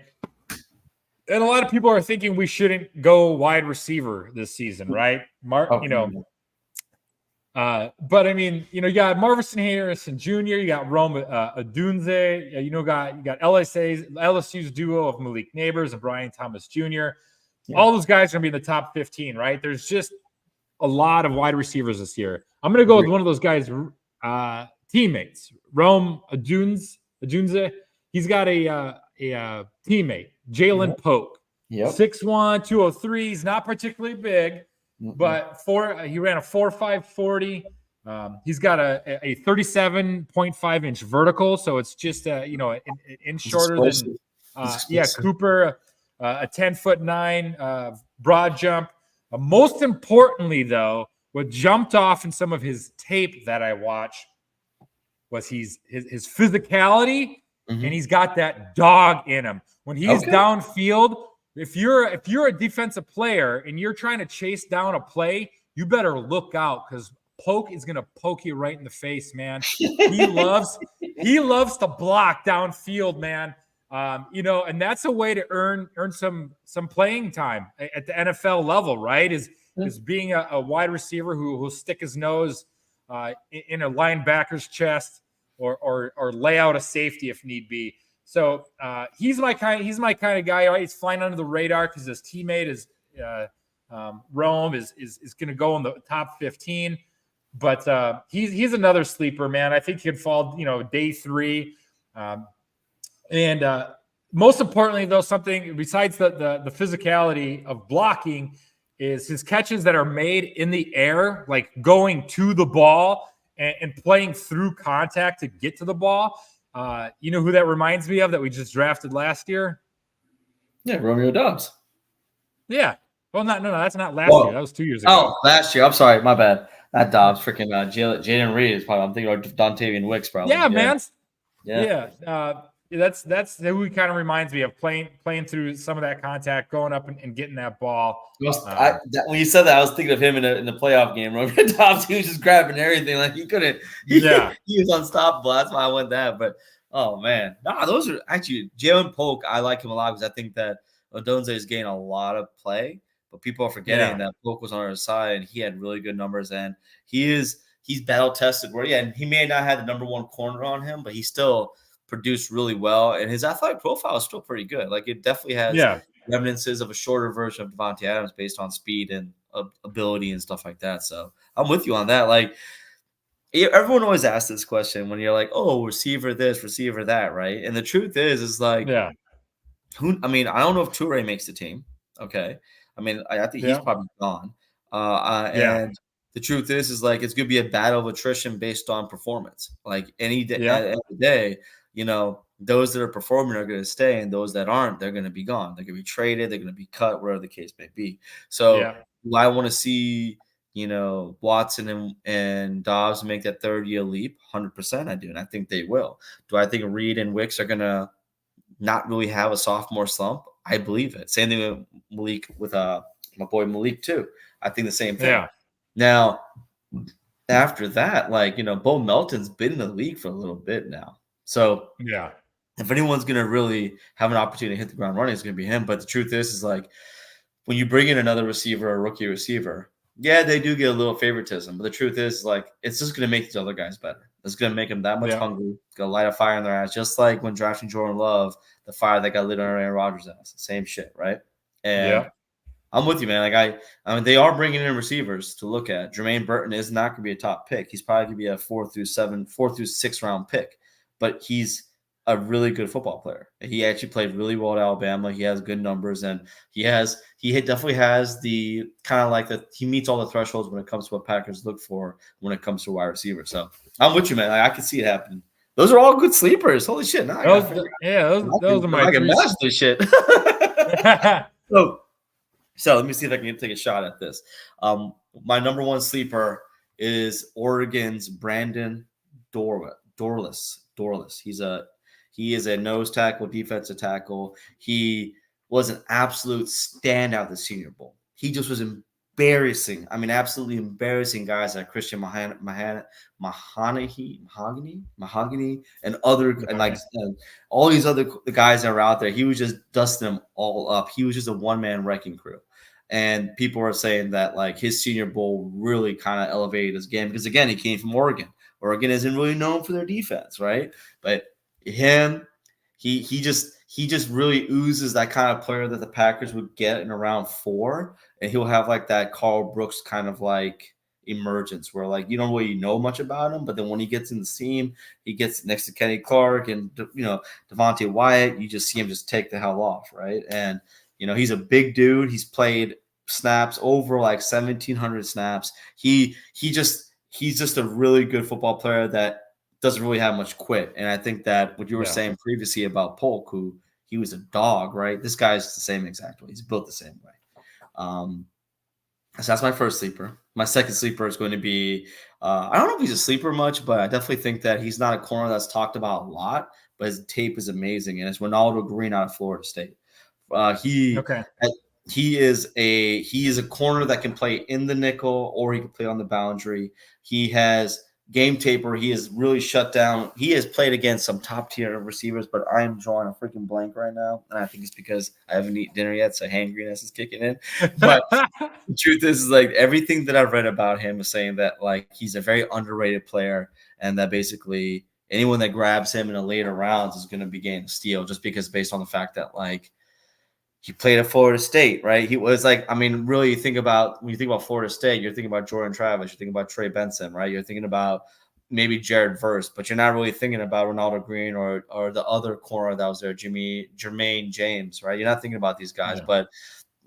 a lot of people are thinking we shouldn't go wide receiver this season, right? But I mean, you got Marvin Harrison Jr., you got Rome Odunze, you got LSU's duo of Malik Neighbors and Brian Thomas Jr. Yeah. All those guys are gonna be in the top 15, right? There's just a lot of wide receivers this year. I'm gonna go with one of those guys' teammates, Rome Odunze. He's got a teammate, Jalen Polk. 6'1", 203. He's not particularly big. But he ran a 4.5 40. He's got a 37.5 inch vertical, so it's just an inch shorter than Cooper. A 10'9" broad jump. Most importantly, though, what jumped off in some of his tape that I watched was his physicality, and he's got that dog in him. When he's downfield, if you're a defensive player and you're trying to chase down a play, you better look out, because Polk is gonna poke you right in the face, man. He loves to block downfield, man. And that's a way to earn some playing time at the NFL level, right? Is being a wide receiver who will stick his nose in a linebacker's chest or lay out a safety if need be. So he's my kind of guy. Right? He's flying under the radar because his teammate is Rome is going to go in the top 15. But he's another sleeper, man. I think he could fall, day 3. And most importantly, though, something besides the physicality of blocking is his catches that are made in the air, like going to the ball and playing through contact to get to the ball. You know who that reminds me of that we just drafted last year? Yeah, Romeo Doubs. Yeah. Well, no, that's not last year. That was 2 years ago. Oh, last year. I'm sorry, my bad. Not Dobbs. Freaking Jaden Reed is probably. I'm thinking of Dontavian Wicks, probably. Yeah, man. Yeah. That's who he kind of reminds me of, playing through some of that contact, going up and getting that ball. When you said that, I was thinking of him in the playoff game. Romeo Doubs, he was just grabbing everything, like he couldn't. He was unstoppable. That's why I went that. But oh man, those are actually Jalen Polk. I like him a lot because I think that Odunze is getting a lot of play, but people are forgetting that Polk was on our side and he had really good numbers, and he's battle tested. And he may not have the number 1 corner on him, but he still produced really well, and his athletic profile is still pretty good. Like, it definitely has remnants of a shorter version of Devontae Adams based on speed and ability and stuff like that. So I'm with you on that. Like, everyone always asks this question when you're like, oh, receiver this, receiver that, right? And the truth is like, I don't know if Toure makes the team. Okay. I mean, I think he's probably gone. And the truth is like, it's going to be a battle of attrition based on performance. Like, any day, at the end of the day, those that are performing are going to stay, and those that aren't, they're going to be gone. They're going to be traded. They're going to be cut, wherever the case may be. So Do I want to see, Watson and Dobbs make that third-year leap? 100% I do, and I think they will. Do I think Reed and Wicks are going to not really have a sophomore slump? I believe it. Same thing with Malik, with my boy Malik too. I think the same thing. Yeah. Now, after that, Bo Melton's been in the league for a little bit now. So yeah, if anyone's going to really have an opportunity to hit the ground running, it's going to be him. But the truth is like when you bring in another receiver, a rookie receiver, yeah, they do get a little favoritism. But the truth is like it's just going to make these other guys better. It's going to make them that much hungry. It's going to light a fire in their eyes, just like when drafting Jordan Love, the fire that got lit on Aaron Rodgers' ass. Same shit, right? And I'm with you, man. Like I mean, they are bringing in receivers to look at. Jermaine Burton is not going to be a top pick. He's probably going to be a 4 through 6 round pick, but he's a really good football player. He actually played really well at Alabama. He has good numbers, and he definitely has the kind of like that. He meets all the thresholds when it comes to what Packers look for when it comes to wide receiver. So I'm with you, man. I can see it happening. Those are all good sleepers. Holy shit! Those are my three. This shit. So let me see if I can take a shot at this. My number one sleeper is Oregon's Brandon Dorless. He is a nose tackle, defensive tackle. He was an absolute standout the Senior Bowl. He just was embarrassing. I mean, absolutely embarrassing guys like Christian Mahogany, and all these other guys that are out there. He was just dusting them all up. He was just a one-man wrecking crew. And people are saying that like his Senior Bowl really kind of elevated his game because again, he came from Oregon. Oregon isn't really known for their defense, right? But him, he just really oozes that kind of player that the Packers would get in around 4, and he'll have like that Carl Brooks kind of like emergence where like you don't really know much about him, but then when he gets in the scene, he gets next to Kenny Clark and Devontae Wyatt, you just see him just take the hell off, right? And he's a big dude. He's played snaps over like 1,700 snaps. He's just a really good football player that doesn't really have much quit. And I think that what you were saying previously about Polk, who he was a dog, right? This guy's the same exact way. He's built the same way. So that's my first sleeper. My second sleeper is going to be, I don't know if he's a sleeper much, but I definitely think that he's not a corner that's talked about a lot, but his tape is amazing. And it's Ronaldo Green out of Florida State. He is a corner that can play in the nickel or he can play on the boundary. He has game tape where he has really shut down. He has played against some top tier receivers, but I am drawing a freaking blank right now. And I think it's because I haven't eaten dinner yet, so hangriness is kicking in. But the truth is like everything that I've read about him is saying that like he's a very underrated player and that basically anyone that grabs him in the later rounds is going to be getting a steal just because based on the fact that like he played at Florida State, right? He was like, I mean, really, when you think about Florida State, you're thinking about Jordan Travis, you're thinking about Trey Benson, right? You're thinking about maybe Jared Verse, but you're not really thinking about Ronaldo Green or the other corner that was there, Jermaine James, right? You're not thinking about these guys, but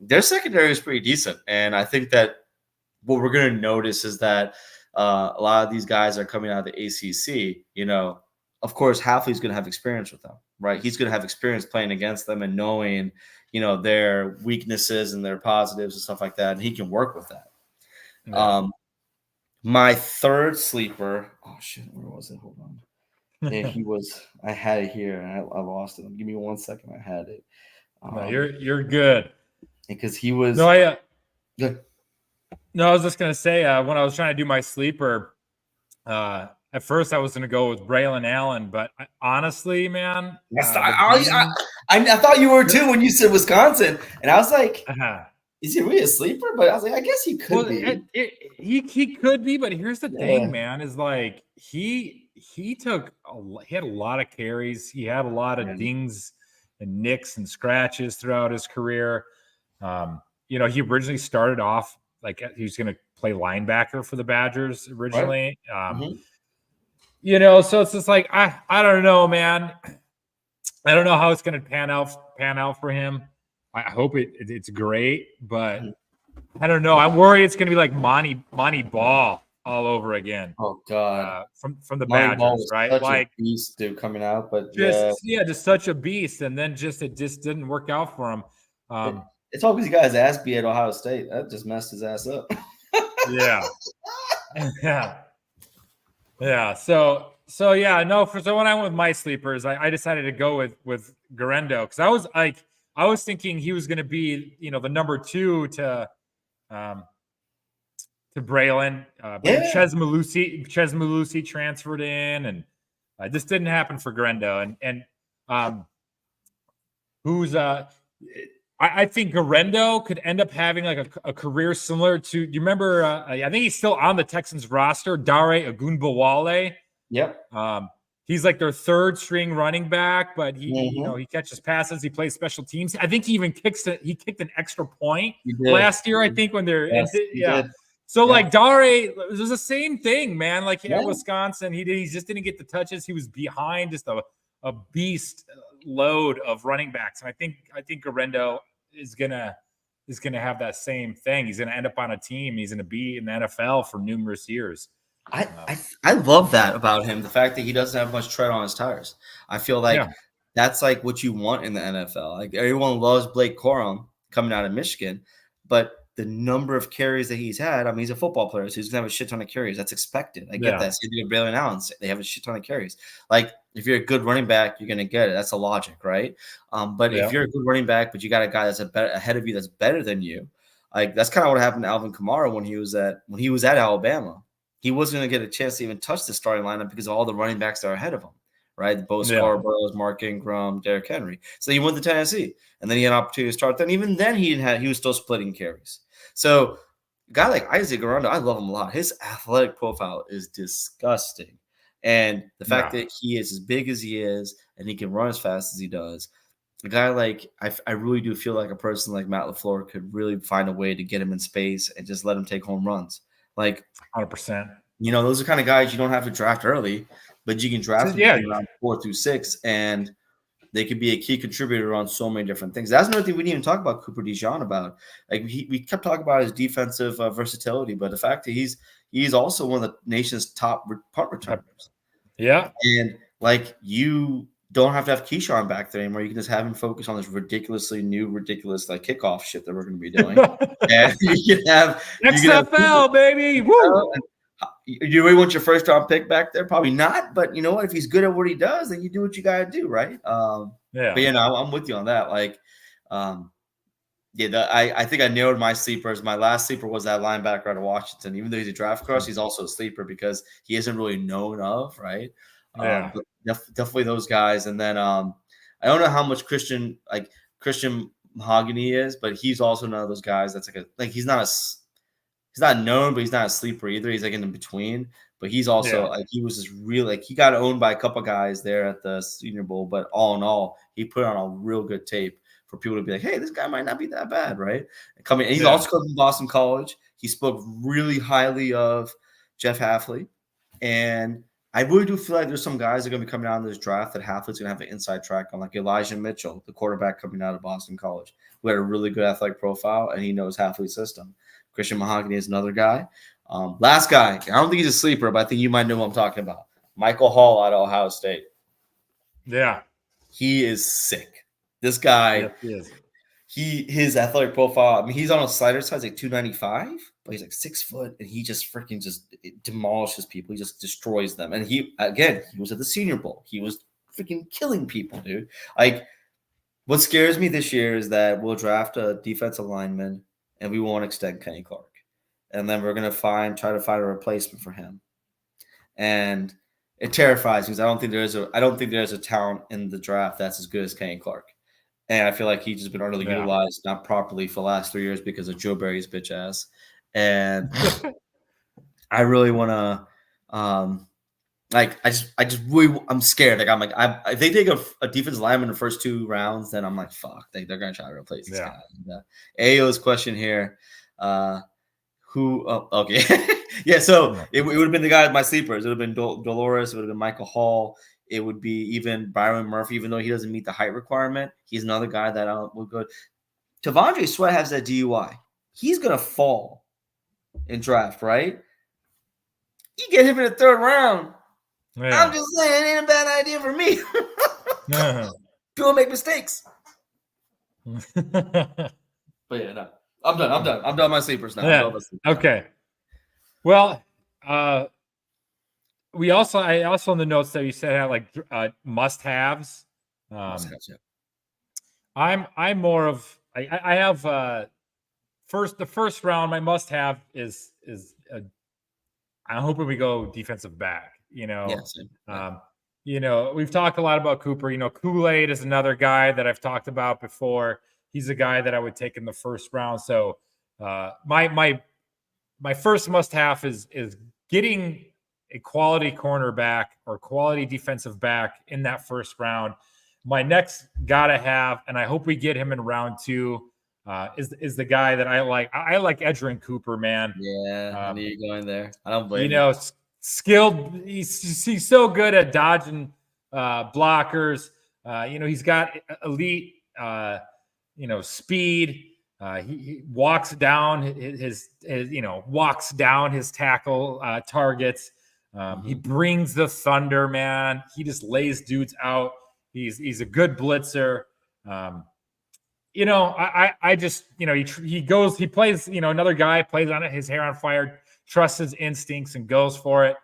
their secondary is pretty decent. And I think that what we're going to notice is that a lot of these guys are coming out of the ACC, of course, Hafley's going to have experience with them, right? He's going to have experience playing against them and knowing their weaknesses and their positives and stuff like that. And he can work with that. Yeah. My third sleeper. Oh shit. Where was it? Hold on. Yeah, I had it here and I lost it. Give me 1 second. I had it. No, you're good. Because he was. No, I was just going to say, when I was trying to do my sleeper, at first I was going to go with Braylon Allen, but honestly, man. I thought you were too when you said Wisconsin. And I was like, is he really a sleeper? But I was like, I guess he could be. He could be, but here's the thing, man, is like he had a lot of carries. He had a lot of dings and nicks and scratches throughout his career. He originally started off like he was going to play linebacker for the Badgers originally. Right. So it's just like I don't know, man. I don't know how it's going to pan out for him. I hope it's great, but I don't know. I'm worried it's going to be like Monty Ball all over again. Oh God, from the Badgers, right? Like a beast, dude, coming out, but just such a beast, and then it just didn't work out for him. It's all because he got his ass beat at Ohio State. That just messed his ass up. Yeah. Yeah. Yeah. So yeah, no, so when I went with my sleepers, I decided to go with Garendo because I was thinking he was gonna be, the number 2 to Braylon. But then Yeah. Ches Malusi transferred in, and this didn't happen for Garendo. And who's I think Garendo could end up having like a career similar to. Do you remember? I think he's still on the Texans roster. Dare Ogunbowale. Yep. He's like their 3rd string running back, but he Mhm. he catches passes. He plays special teams. I think he even kicked an extra point He did. last year. I think when they're Yes, he yeah. did. So Yeah. like Dare, it was the same thing, man. Like Yeah. at Wisconsin, he just didn't get the touches. He was behind just a beast load of running backs, and I think Garendo is gonna have that same thing. He's gonna end up on a team. He's gonna be in the NFL for numerous years. I love that about him. The fact that he doesn't have much tread on his tires. I feel like that's like what you want in the NFL. Like everyone loves Blake Corum coming out of Michigan, but the number of carries that he's had, I mean, he's a football player, so he's gonna have a shit ton of carries. That's expected. I get that. Same thing with Braylon Allen. They have a shit ton of carries. Like if you're a good running back, you're gonna get it. That's the logic, right? But if you're a good running back, but you got a guy that's ahead of you that's better than you, like that's kind of what happened to Alvin Kamara when he was at Alabama. He wasn't going to get a chance to even touch the starting lineup because of all the running backs that are ahead of him, right? Bo Scarborough, Mark Ingram, Derrick Henry. So he went to Tennessee, and then he had an opportunity to start. Then even then, he was still splitting carries. So a guy like Isaac Garando, I love him a lot. His athletic profile is disgusting, and the fact that he is as big as he is and he can run as fast as he does. A guy like I really do feel like a person like Matt LaFleur could really find a way to get him in space and just let him take home runs. Like 100%. Those are kind of guys you don't have to draft early, but you can draft them around 4 through 6, and they could be a key contributor on so many different things. That's another thing we didn't even talk about Cooper DeJean about. Like we kept talking about his defensive versatility, but the fact that he's also one of the nation's top punt returners. Yeah, and like you don't have to have Keyshawn back there anymore. You can just have him focus on this ridiculous like kickoff shit that we're going to be doing. And you can have XFL, baby. Woo! You really want your first round pick back there? Probably not. But you know what? If he's good at what he does, then you do what you got to do, right? But I'm with you on that. Like, I think I nailed my sleepers. My last sleeper was that linebacker out of Washington. Even though he's a draft crush, he's also a sleeper because he isn't really known of, right? But definitely those guys. And then I don't know how much Christian Mahogany is, but he's also one of those guys that's he's not known, but he's not a sleeper either. He's like in between. But he's also he was just really he got owned by a couple guys there at the Senior Bowl. But all in all, he put on a real good tape for people to be like, hey, this guy might not be that bad, right? And he's also come from Boston College. He spoke really highly of Jeff Hafley. And I really do feel like there's some guys that are going to be coming out in this draft that Hafley's going to have an inside track on, like Elijah Mitchell, the quarterback coming out of Boston College, who had a really good athletic profile, and he knows Hafley's system. Christian Mahogany is another guy. Last guy, I don't think he's a sleeper, but I think you might know who I'm talking about. Michael Hall out of Ohio State. Yeah. He is sick. This guy, his athletic profile, I mean, he's on a slider size like 295, but he's like 6 foot, and he just freaking demolishes people. He just destroys them. And he was at the Senior Bowl. He was freaking killing people, dude. Like, what scares me this year is that we'll draft a defensive lineman and we won't extend Kenny Clark. And then we're going to try to find a replacement for him. And it terrifies me because I don't think there's a talent in the draft that's as good as Kenny Clark. And I feel like he's just been underutilized, not properly for the last 3 years because of Joe Barry's bitch ass. And I really want to, I'm scared. Like if they take a defensive lineman in the first 2 rounds, then I'm like, fuck, they're going to try to replace this guy. Ayo's question here. Okay. Yeah, so it would have been the guy, my sleepers. It would have been Dolores. It would have been Michael Hall. It would be even Byron Murphy, even though he doesn't meet the height requirement. He's another guy that will go. Tavondre Sweat has that DUI. He's going to fall in draft, right? You get him in the 3rd round. Yeah. I'm just saying, it ain't a bad idea for me. People make mistakes. But yeah, no. I'm done. I'm done my sleepers now. I'm Yeah. done my sleepers now. Okay. Well, I also in the notes that you said had like must-haves. Must-haves, yeah. I'm more of I have the first round. My must-have is I'm hoping we go defensive back. Yeah, same. We've talked a lot about Cooper. Kool-Aid is another guy that I've talked about before. He's a guy that I would take in the first round. So my first must-have is getting a quality cornerback or quality defensive back in that first round. My next gotta have, and I hope we get him in round 2, is the guy that I like. I like Edgerrin Cooper, man. Yeah, I knew you were going there. I don't blame you. Skilled. He's so good at dodging blockers. He's got elite, speed. He walks down his tackle targets. He brings the thunder, man. He just lays dudes out. He's a good blitzer. I just, he plays, another guy plays on it, his hair on fire, trusts his instincts and goes for it.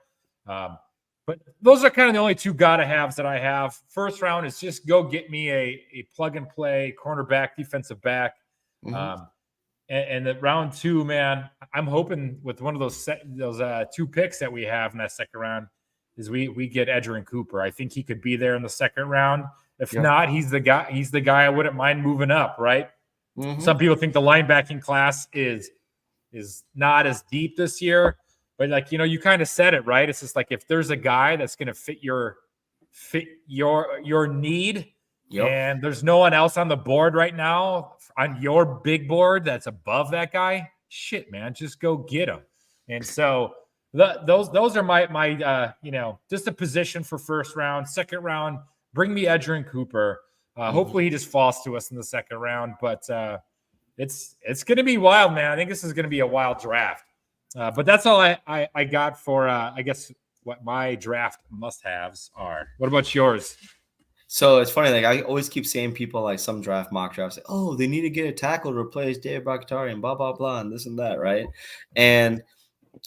But those are kind of the only two gotta haves that I have. First round is just go get me a plug and play cornerback, defensive back. And the round 2, man, I'm hoping with one of those 2 picks that we have in that second round is we get Edgerrin Cooper. I think he could be there in the second round. If not, he's the guy I wouldn't mind moving up, right? Some people think the linebacking class is not as deep this year, but you kind of said it, right? It's just like if there's a guy that's going to fit your need, and there's no one else on the board right now on your big board that's above that guy, shit, man, just go get him. And so those are my just a position for first round. Second round, bring me Edgerrin Cooper. Hopefully he just falls to us in the second round, but it's going to be wild, man. I think this is going to be a wild draft. But that's all I got for I guess what my draft must-haves are. What about yours? So it's funny, like I always keep seeing people like some mock drafts say, oh, they need to get a tackle to replace Dave Bakhtiari and blah, blah, blah, and this and that, right? And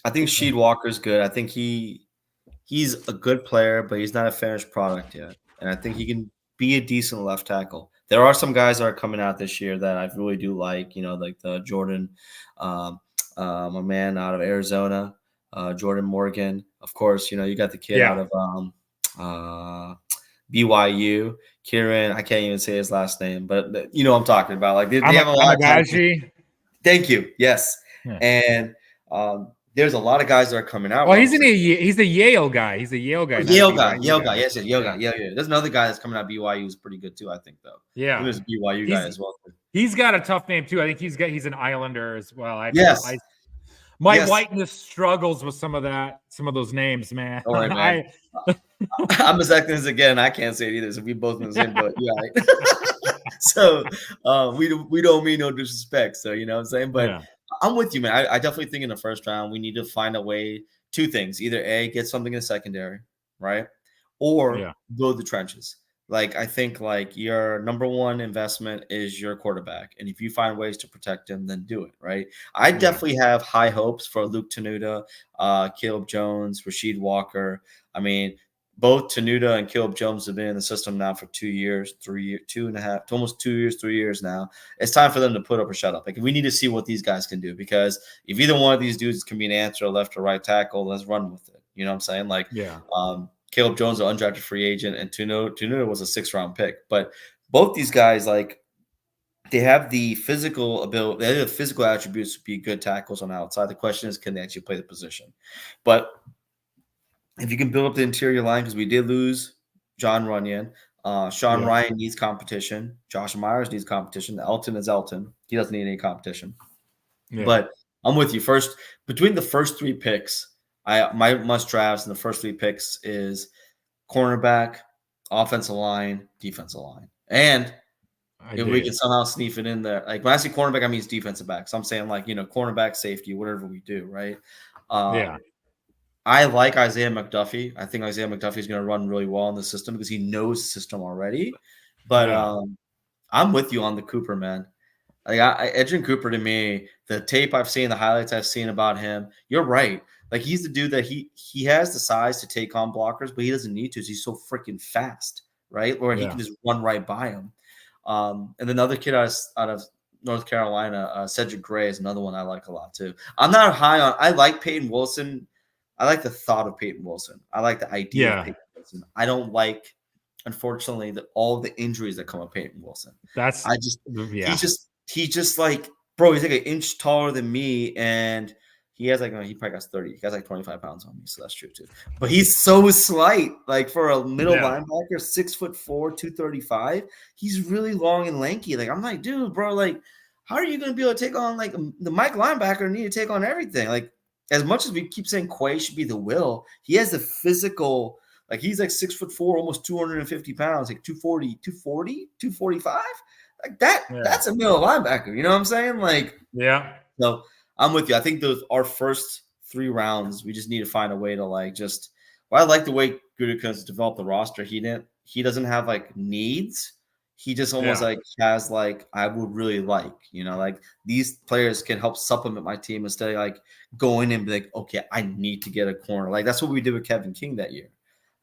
I think Sheed Walker's good. I think he's a good player, but he's not a finished product yet. And I think he can be a decent left tackle. There are some guys that are coming out this year that I really do like, like the Jordan, my man out of Arizona, Jordan Morgan. Of course, you got the kid out of BYU, Kieran. I can't even say his last name, but you know what I'm talking about. Like they have a lot of guys. Thank you. Yes, and there's a lot of guys that are coming out. Well, he's a Yale guy. He's a Yale guy. Yale guy. Yes, Yale guy. Yeah. There's another guy that's coming out of BYU who's pretty good too. I think though. Yeah, there's a BYU guy as well. He's got a tough name too. I think he's an Islander as well. My whiteness struggles with some of those names, man. All right, man. I'm exactly this again. I can't say it either. So we both in the same boat. Yeah. Right? So we don't mean no disrespect. So you know what I'm saying? But I'm with you, man. I definitely think in the first round we need to find a way. 2 things: either A, get something in the secondary, right, or build the trenches. Like I think like your number one investment is your quarterback, and if you find ways to protect him, then do it. Right. I definitely have high hopes for Luke Tenuta, Caleb Jones, Rasheed Walker. I mean, both Tenuta and Caleb Jones have been in the system now for 2 years, 3 years, 2.5, almost 2 years, 3 years now. It's time for them to put up or shut up. Like we need to see what these guys can do, because if either one of these dudes can be an answer, left or right tackle, let's run with it. You know what I'm saying? Like, Caleb Jones, an undrafted free agent, and Tenuta was a 6th-round pick. But both these guys, like, they have the physical ability, they have the physical attributes to be good tackles on the outside. The question is, can they actually play the position? But if you can build up the interior line, because we did lose John Runyon, Sean Ryan needs competition. Josh Myers needs competition. Elton is Elton. He doesn't need any competition. But I'm with you. Between the first 3 picks, my must drafts in the first 3 picks is cornerback, offensive line, defensive line. And if we can somehow sneak it in there, like when I say cornerback, I mean defensive back. So I'm saying like, cornerback, safety, whatever we do, right? I like Isaiah McDuffie. I think Isaiah McDuffie is going to run really well in the system because he knows the system already. But I'm with you on the Cooper, man. Like Edgerrin Cooper, to me, the tape I've seen, the highlights I've seen about him, you're right. Like he's the dude that he has the size to take on blockers, but he doesn't need to. He's so freaking fast, right? Or he can just run right by him. And then the other kid out of North Carolina, Cedric Gray, is another one I like a lot too. I'm not high on. I like Peyton Wilson. I like the thought of Peyton Wilson. I like the idea of Peyton Wilson. I don't like, unfortunately, all the injuries that come with Peyton Wilson. He's just like, bro, he's like an inch taller than me, and he has he probably got 30. He got like 25 pounds on me, so that's true too. But he's so slight, like for a middle linebacker, 6'4", 235. He's really long and lanky. Like I'm like, dude, bro, like, how are you gonna be able to take on like the Mike linebacker? Need to take on everything. Like as much as we keep saying Quay should be the will, he has the physical. Like he's like 6'4", almost 250 pounds, like 240, 245. Like that's a middle linebacker. You know what I'm saying? Like, yeah. So I'm with you. I think our first 3 rounds, we just need to find a way to like just. Well, I like the way Gutekunst developed the roster. He doesn't have like needs. He just almost like has like I would really like, like these players can help supplement my team instead of like going and be like, okay, I need to get a corner. Like that's what we did with Kevin King that year.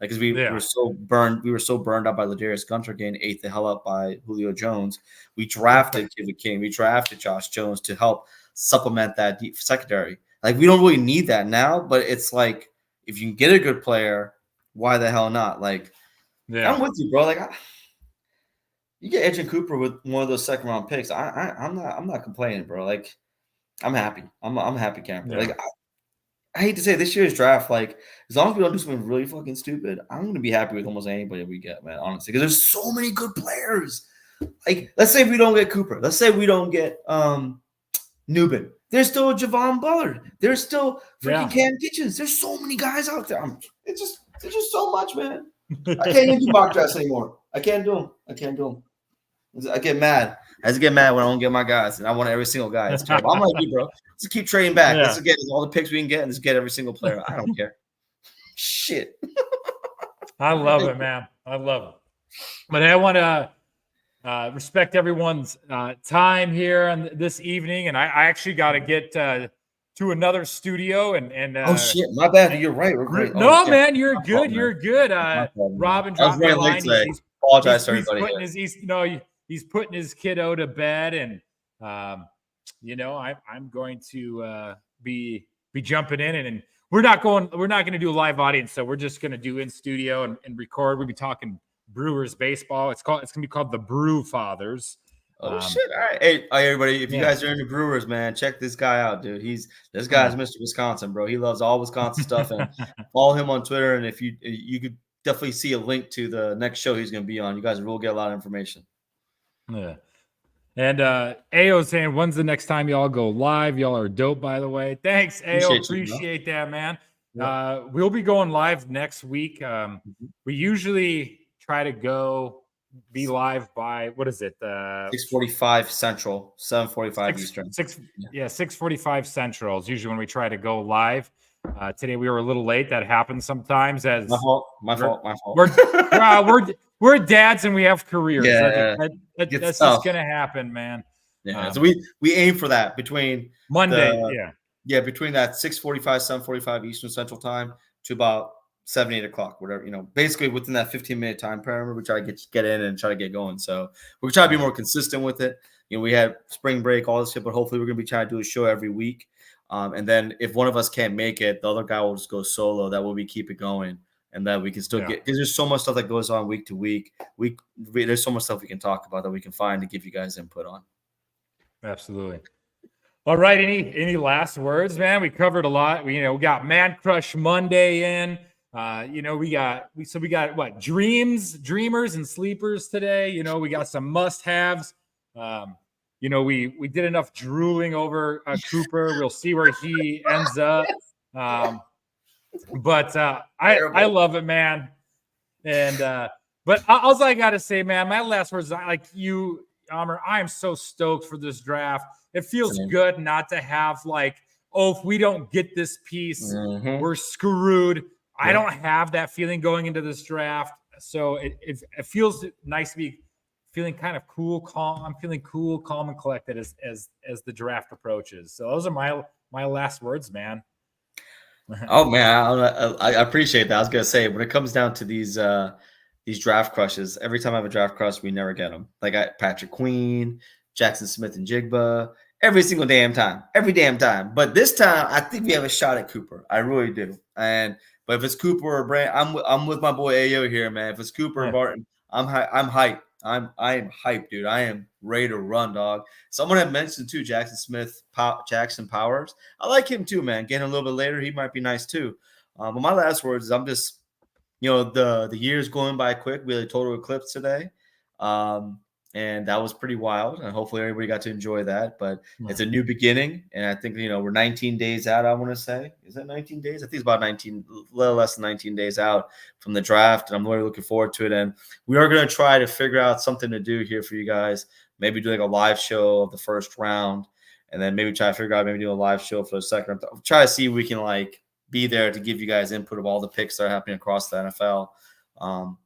Like, because we were so burned out by Ladarius Gunter getting ate the hell up by Julio Jones. We drafted Kevin King. We drafted Josh Jones to help supplement that deep secondary. Like, we don't really need that now, but it's like, if you can get a good player, why the hell not? Like, I'm with you, bro. Like, you get Edgerrin Cooper with one of those second round picks. I'm not complaining, bro. Like, I'm happy. I'm a happy camper. Yeah. Like, I hate to say this year's draft, like, as long as we don't do something really fucking stupid, I'm going to be happy with almost anybody we get, man, honestly, because there's so many good players. Like, let's say we don't get Cooper. Let's say we don't get Newman. There's still Javon Bullard. There's still freaking Cam Kitchens. There's so many guys out there. There's just so much, man. I can't even do mock drafts anymore. I can't do them. I get mad. I just get mad when I don't get my guys, and I want every single guy. It's terrible. I'm like you, bro. Let's keep trading back. Let's get all the picks we can get, and just get every single player. I don't care. Shit. I love it, man. I love it. But I want to respect everyone's time here on this evening, and I actually got to get to another studio. And oh shit, my bad. You're right. We're great. No, man, you're good. You're good. Robin dropped my line. Apologize to everybody. He's putting his kiddo to bed, and I'm going to be jumping in, and we're not going to do a live audience, so we're just going to do in studio and record. We'll be talking Brewers baseball. It's going to be called the Brew Fathers. Oh shit! All right, hey everybody, if you guys are into Brewers, man, check this guy out, dude. This guy's Mr. Wisconsin, bro. He loves all Wisconsin stuff, and follow him on Twitter. And if you could definitely see a link to the next show he's going to be on. You guys will get a lot of information. Yeah. And Ayo saying, when's the next time y'all go live? Y'all are dope, by the way. Thanks, Ayo. Appreciate that, man. Yeah. We'll be going live next week. We usually try to be live by, what is it? 6:45 Central, 7:45 Eastern. 6:45 Central is usually when we try to go live. Today we were a little late. That happens sometimes. As my fault. We're dads and we have careers. Yeah, that's just gonna happen, man. Yeah, so we aim for that between Monday. Between that 6:45, 7:45 Eastern Central Time to about 7, 8 o'clock, whatever. Basically within that 15-minute time parameter, we try to get in and try to get going. So we try to be more consistent with it. We had spring break, all this shit, but hopefully we're gonna be trying to do a show every week. And then if one of us can't make it, the other guy will just go solo. That way we keep it going, and that we can still get. Because there's so much stuff that goes on week to week. There's so much stuff we can talk about that we can find to give you guys input on. Absolutely. All right. Any last words, man? We covered a lot. We got Man Crush Monday in. We got what? Dreamers and sleepers today. We got some must-haves. We did enough drooling over Cooper. We'll see where he ends up. But I love it, man. And but all I got to say, man, my last words, like you, Amr, I am so stoked for this draft. It feels good not to have like, if we don't get this piece, we're screwed. Yeah. I don't have that feeling going into this draft. So it feels nice to be feeling kind of cool, calm. I'm feeling cool, calm, and collected as the draft approaches. So those are my last words, man. Oh man, I appreciate that. I was gonna say when it comes down to these draft crushes, every time I have a draft crush, we never get them. Like Patrick Queen, Jackson Smith, and Jigba. Every single damn time, every damn time. But this time, I think we have a shot at Cooper. I really do. But if it's Cooper or Brand, I'm with my boy Ayo here, man. If it's Cooper or Barton, I'm hyped. I am hyped, dude. I am ready to run, dog. Someone had mentioned too, Jackson Smith, Jackson Powers. I like him too, man. Getting a little bit later, he might be nice too. But my last words is I'm just, the year's going by quick. We had a total eclipse today. And that was pretty wild. And hopefully everybody got to enjoy that. But it's a new beginning. And I think, we're 19 days out, I want to say. Is that 19 days? I think it's about 19, a little less than 19 days out from the draft. And I'm really looking forward to it. And we are going to try to figure out something to do here for you guys. Maybe do like a live show of the first round. And then maybe try to figure out, maybe do a live show for the second. Try to see if we can be there to give you guys input of all the picks that are happening across the NFL.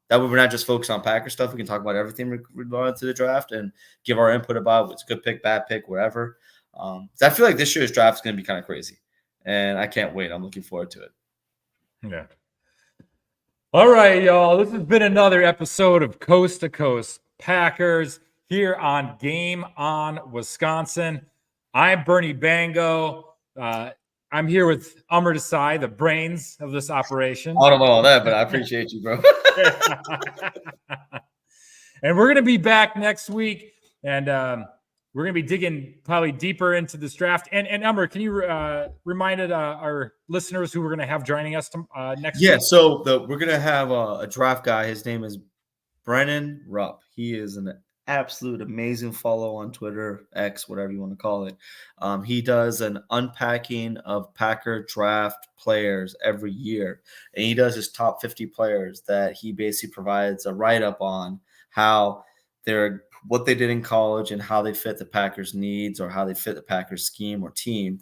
That way we're not just focused on Packer stuff. We can talk about everything related to the draft and give our input about what's a good pick, bad pick, whatever. I feel like this year's draft is going to be kind of crazy, and I can't wait. I'm looking forward to it. Yeah. All right, y'all. This has been another episode of Coast to Coast Packers here on Game On Wisconsin. I'm Bernie Bango. I'm here with Amr Desai, the brains of this operation. I don't know all that, but I appreciate you, bro. And we're going to be back next week, and we're going to be digging probably deeper into this draft. And Amr, can you remind our listeners who we're going to have joining us next week? Yeah, so we're going to have a draft guy. His name is Brennan Rupp. He is an absolute amazing follow on Twitter, X, whatever you want to call it. He does an unpacking of Packer draft players every year, and he does his top 50 players that he basically provides a write-up on how what they did in college and how they fit the Packers needs or how they fit the Packers scheme or team.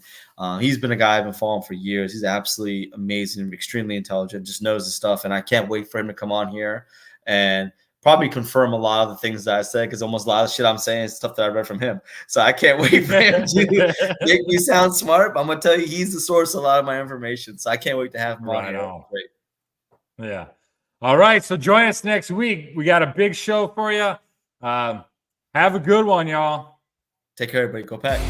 He's been a guy I've been following for years. He's absolutely amazing, extremely intelligent, just knows the stuff, and I can't wait for him to come on here and probably confirm a lot of the things that I said, because almost a lot of shit I'm saying is stuff that I read from him. So I can't wait for him to make me sound smart. But I'm going to tell you, he's the source of a lot of my information. So I can't wait to have him on here. Great. Yeah. All right. So join us next week. We got a big show for you. Have a good one, y'all. Take care, everybody. Go Pack.